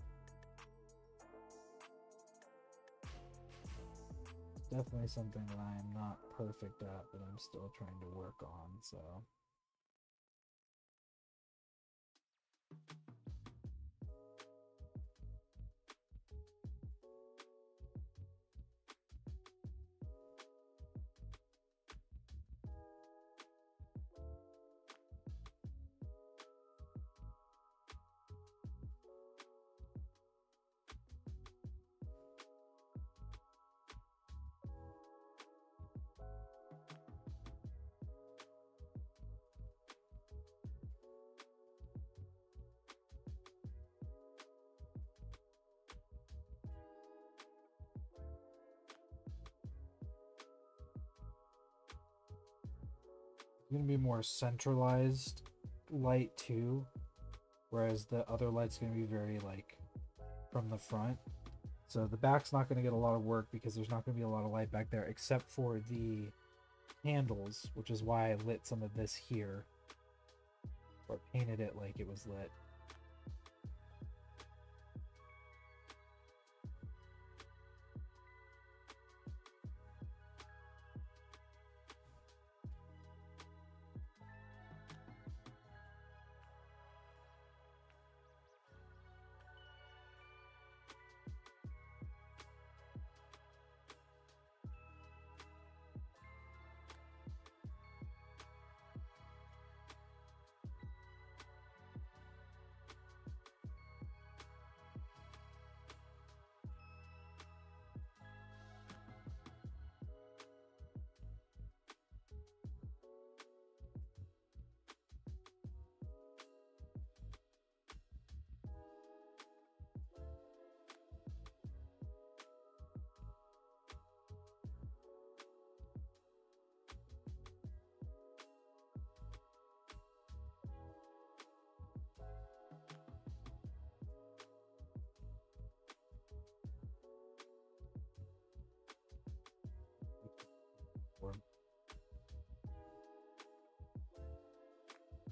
Speaker 2: It's definitely something that I am not perfect at, but I'm still trying to work on, so. Going to be more centralized light too, whereas the other light's going to be very like from the front. So the back's not going to get a lot of work because there's not going to be a lot of light back there except for the handles, which is why I lit some of this here or painted it like it was lit.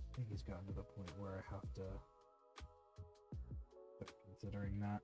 Speaker 2: I think he's gotten to the point where I have to start considering that.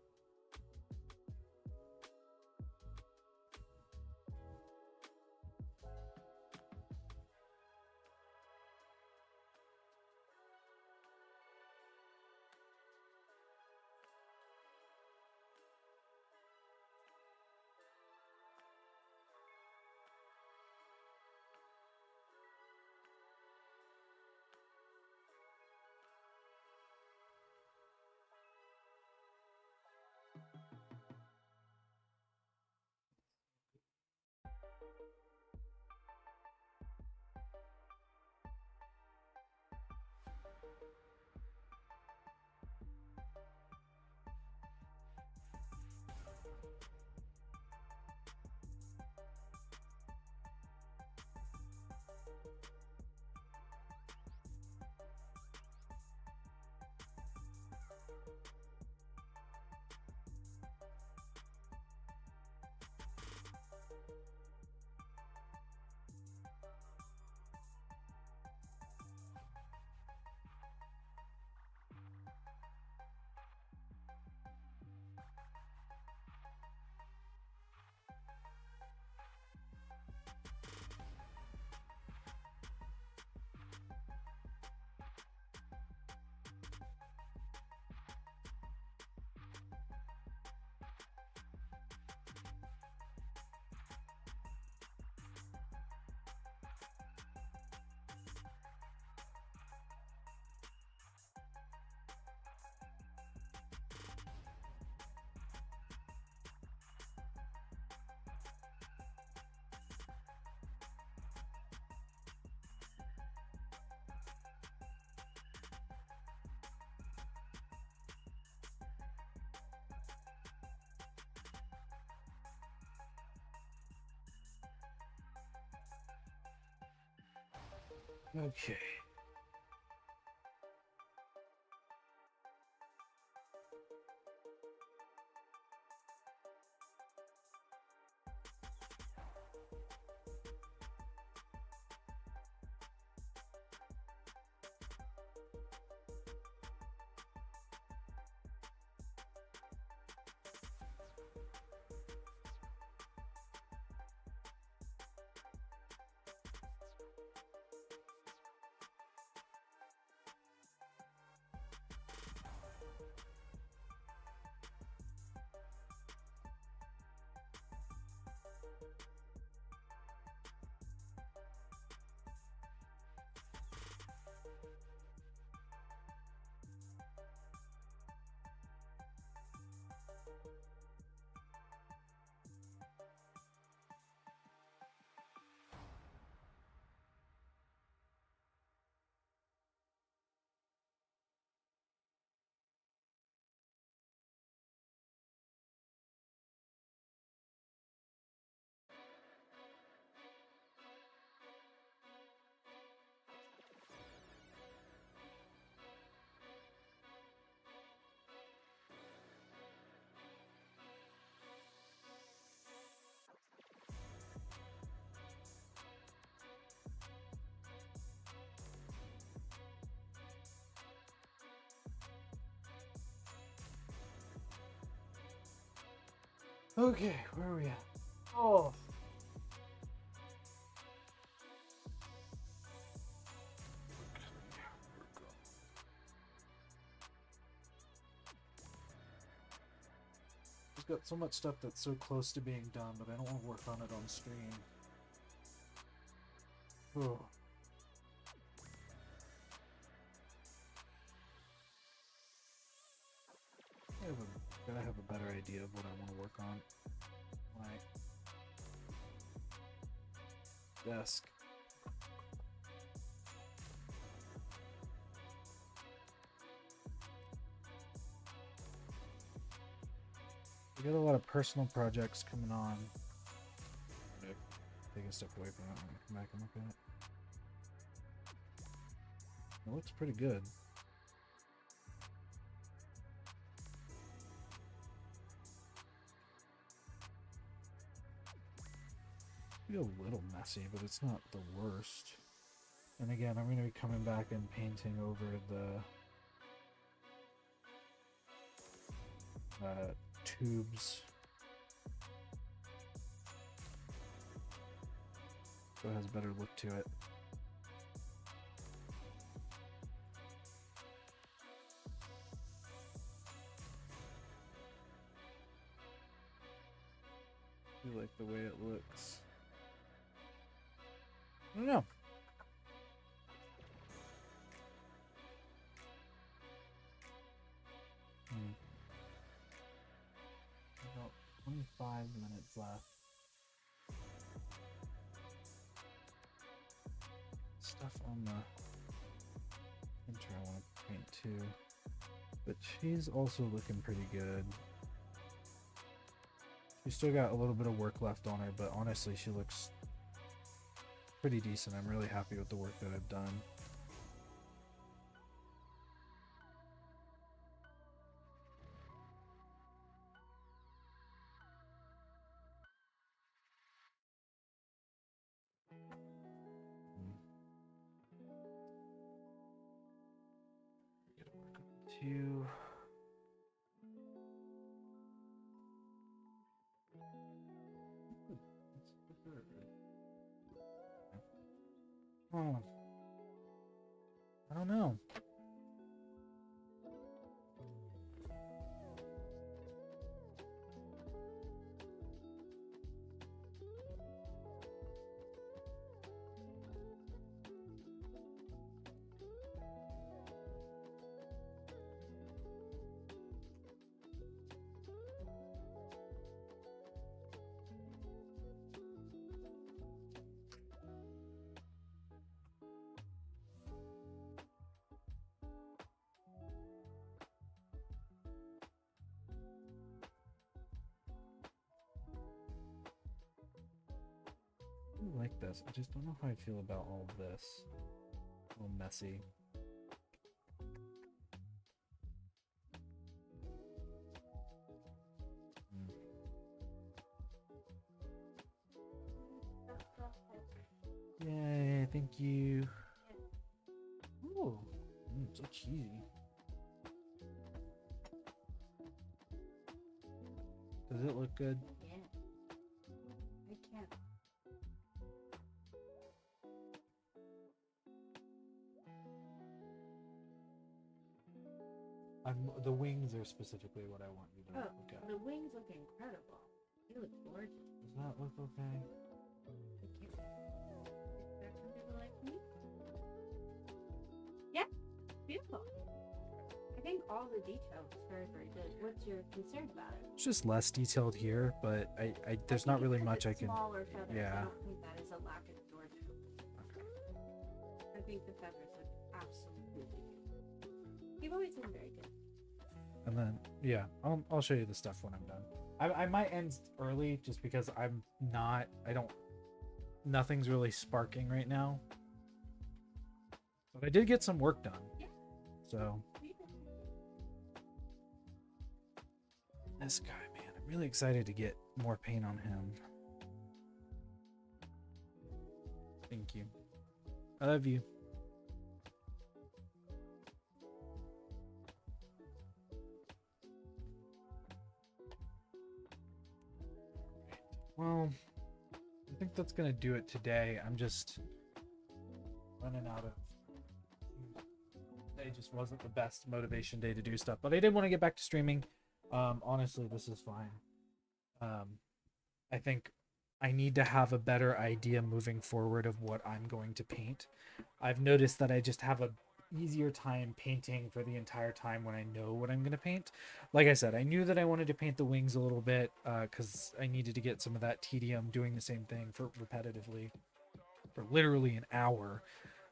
Speaker 2: Okay. Okay, where are we at? Oh. He's got so much stuff that's so close to being done, but I don't want to work on it on stream. Oh. Gotta have a better idea of what I want to work on. My desk. We got a lot of personal projects coming on. Take a step away from that one. Come back and look at it. It looks pretty good. Maybe a little messy, but it's not the worst. And again, I'm going to be coming back and painting over the tubes. So it has a better look to it. I like the way it looks. I don't know. About 25 minutes left. Stuff on the printer I want to paint too. But she's also looking pretty good. She's still got a little bit of work left on her, but honestly she looks pretty decent. I'm really happy with the work that I've done. Two. Oh, I don't know. I like this. I just don't know how I feel about all of this. A little messy. Yay, thank you. Ooh, so cheesy. Does it look good?
Speaker 3: Yeah. I can't.
Speaker 2: The wings are specifically what I want you to
Speaker 3: Oh,
Speaker 2: look at.
Speaker 3: the wings look incredible. They look gorgeous.
Speaker 2: Does that look okay?
Speaker 3: Thank you. Is that something you like me? Yeah, beautiful. I think all the details are very, very good. What's your concern about it?
Speaker 2: It's just less detailed here, but there's not really much I can.
Speaker 3: Smaller feathers.
Speaker 2: Yeah.
Speaker 3: I don't think that is a lack of storage.
Speaker 2: Okay.
Speaker 3: I think the feathers look absolutely beautiful. You've always been very good.
Speaker 2: And then yeah, I'll show you the stuff when I'm done. I might end early just because nothing's really sparking right now. But I did get some work done.
Speaker 3: Yeah.
Speaker 2: So this guy, man, I'm really excited to get more paint on him. Thank you. I love you.
Speaker 1: Well, I think that's gonna do it today. I'm just running out of. Today just wasn't the best motivation day to do stuff, but I did want to get back to streaming. Honestly, this is fine. I think I need to have a better idea moving forward of what I'm going to paint. I've noticed that I just have a easier time painting for the entire time when I know what I'm going to paint. Like I said, I knew that I wanted to paint the wings a little bit because I needed to get some of that tedium doing the same thing for repetitively for literally an hour,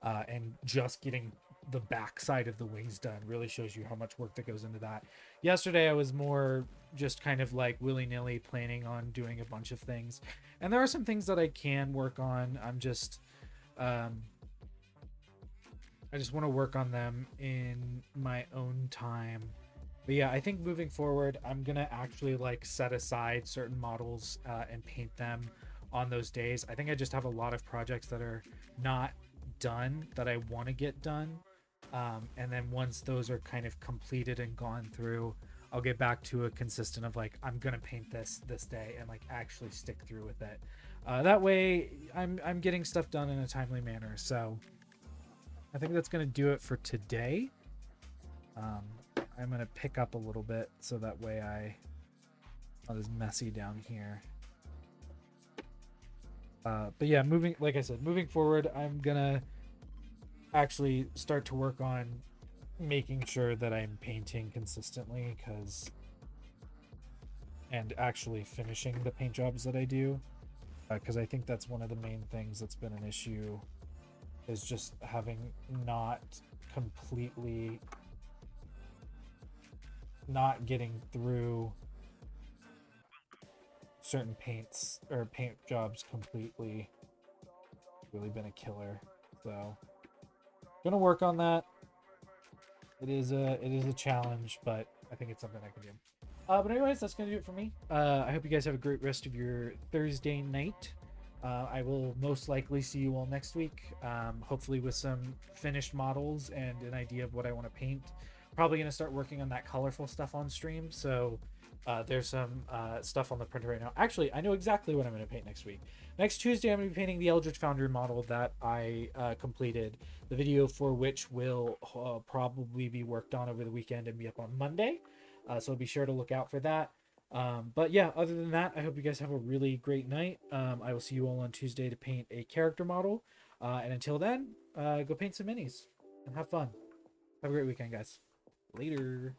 Speaker 1: and just getting the back side of the wings done really shows you how much work that goes into that. Yesterday I was more just kind of like willy-nilly planning on doing a bunch of things, and there are some things that I can work on. I'm just I just want to work on them in my own time. But yeah, I think moving forward, I'm gonna actually like set aside certain models and paint them on those days. I think I just have a lot of projects that are not done that I want to get done. And then once those are kind of completed and gone through, I'll get back to a consistent of like, I'm gonna paint this day and like actually stick through with it. That way I'm getting stuff done in a timely manner. So I think that's gonna do it for today. I'm gonna pick up a little bit so that way not as messy down here. But yeah, like I said, moving forward, I'm gonna actually start to work on making sure that I'm painting consistently, and actually finishing the paint jobs that I do, because I think that's one of the main things that's been an issue, is just having not getting through certain paints or paint jobs completely. Really been a killer. So gonna work on that. It is a challenge, but I think it's something I can do. But anyways, that's gonna do it for me. I hope you guys have a great rest of your Thursday night. I will most likely see you all next week, hopefully with some finished models and an idea of what I want to paint. Probably going to start working on that colorful stuff on stream. So there's some stuff on the printer right now. Actually, I know exactly what I'm going to paint next week. Next Tuesday, I'm going to be painting the Eldritch Foundry model that I completed, the video for which will probably be worked on over the weekend and be up on Monday. So be sure to look out for that. But yeah, other than that, I hope you guys have a really great night. I will see you all on Tuesday to paint a character model. And until then, go paint some minis and have fun. Have a great weekend, guys. Later.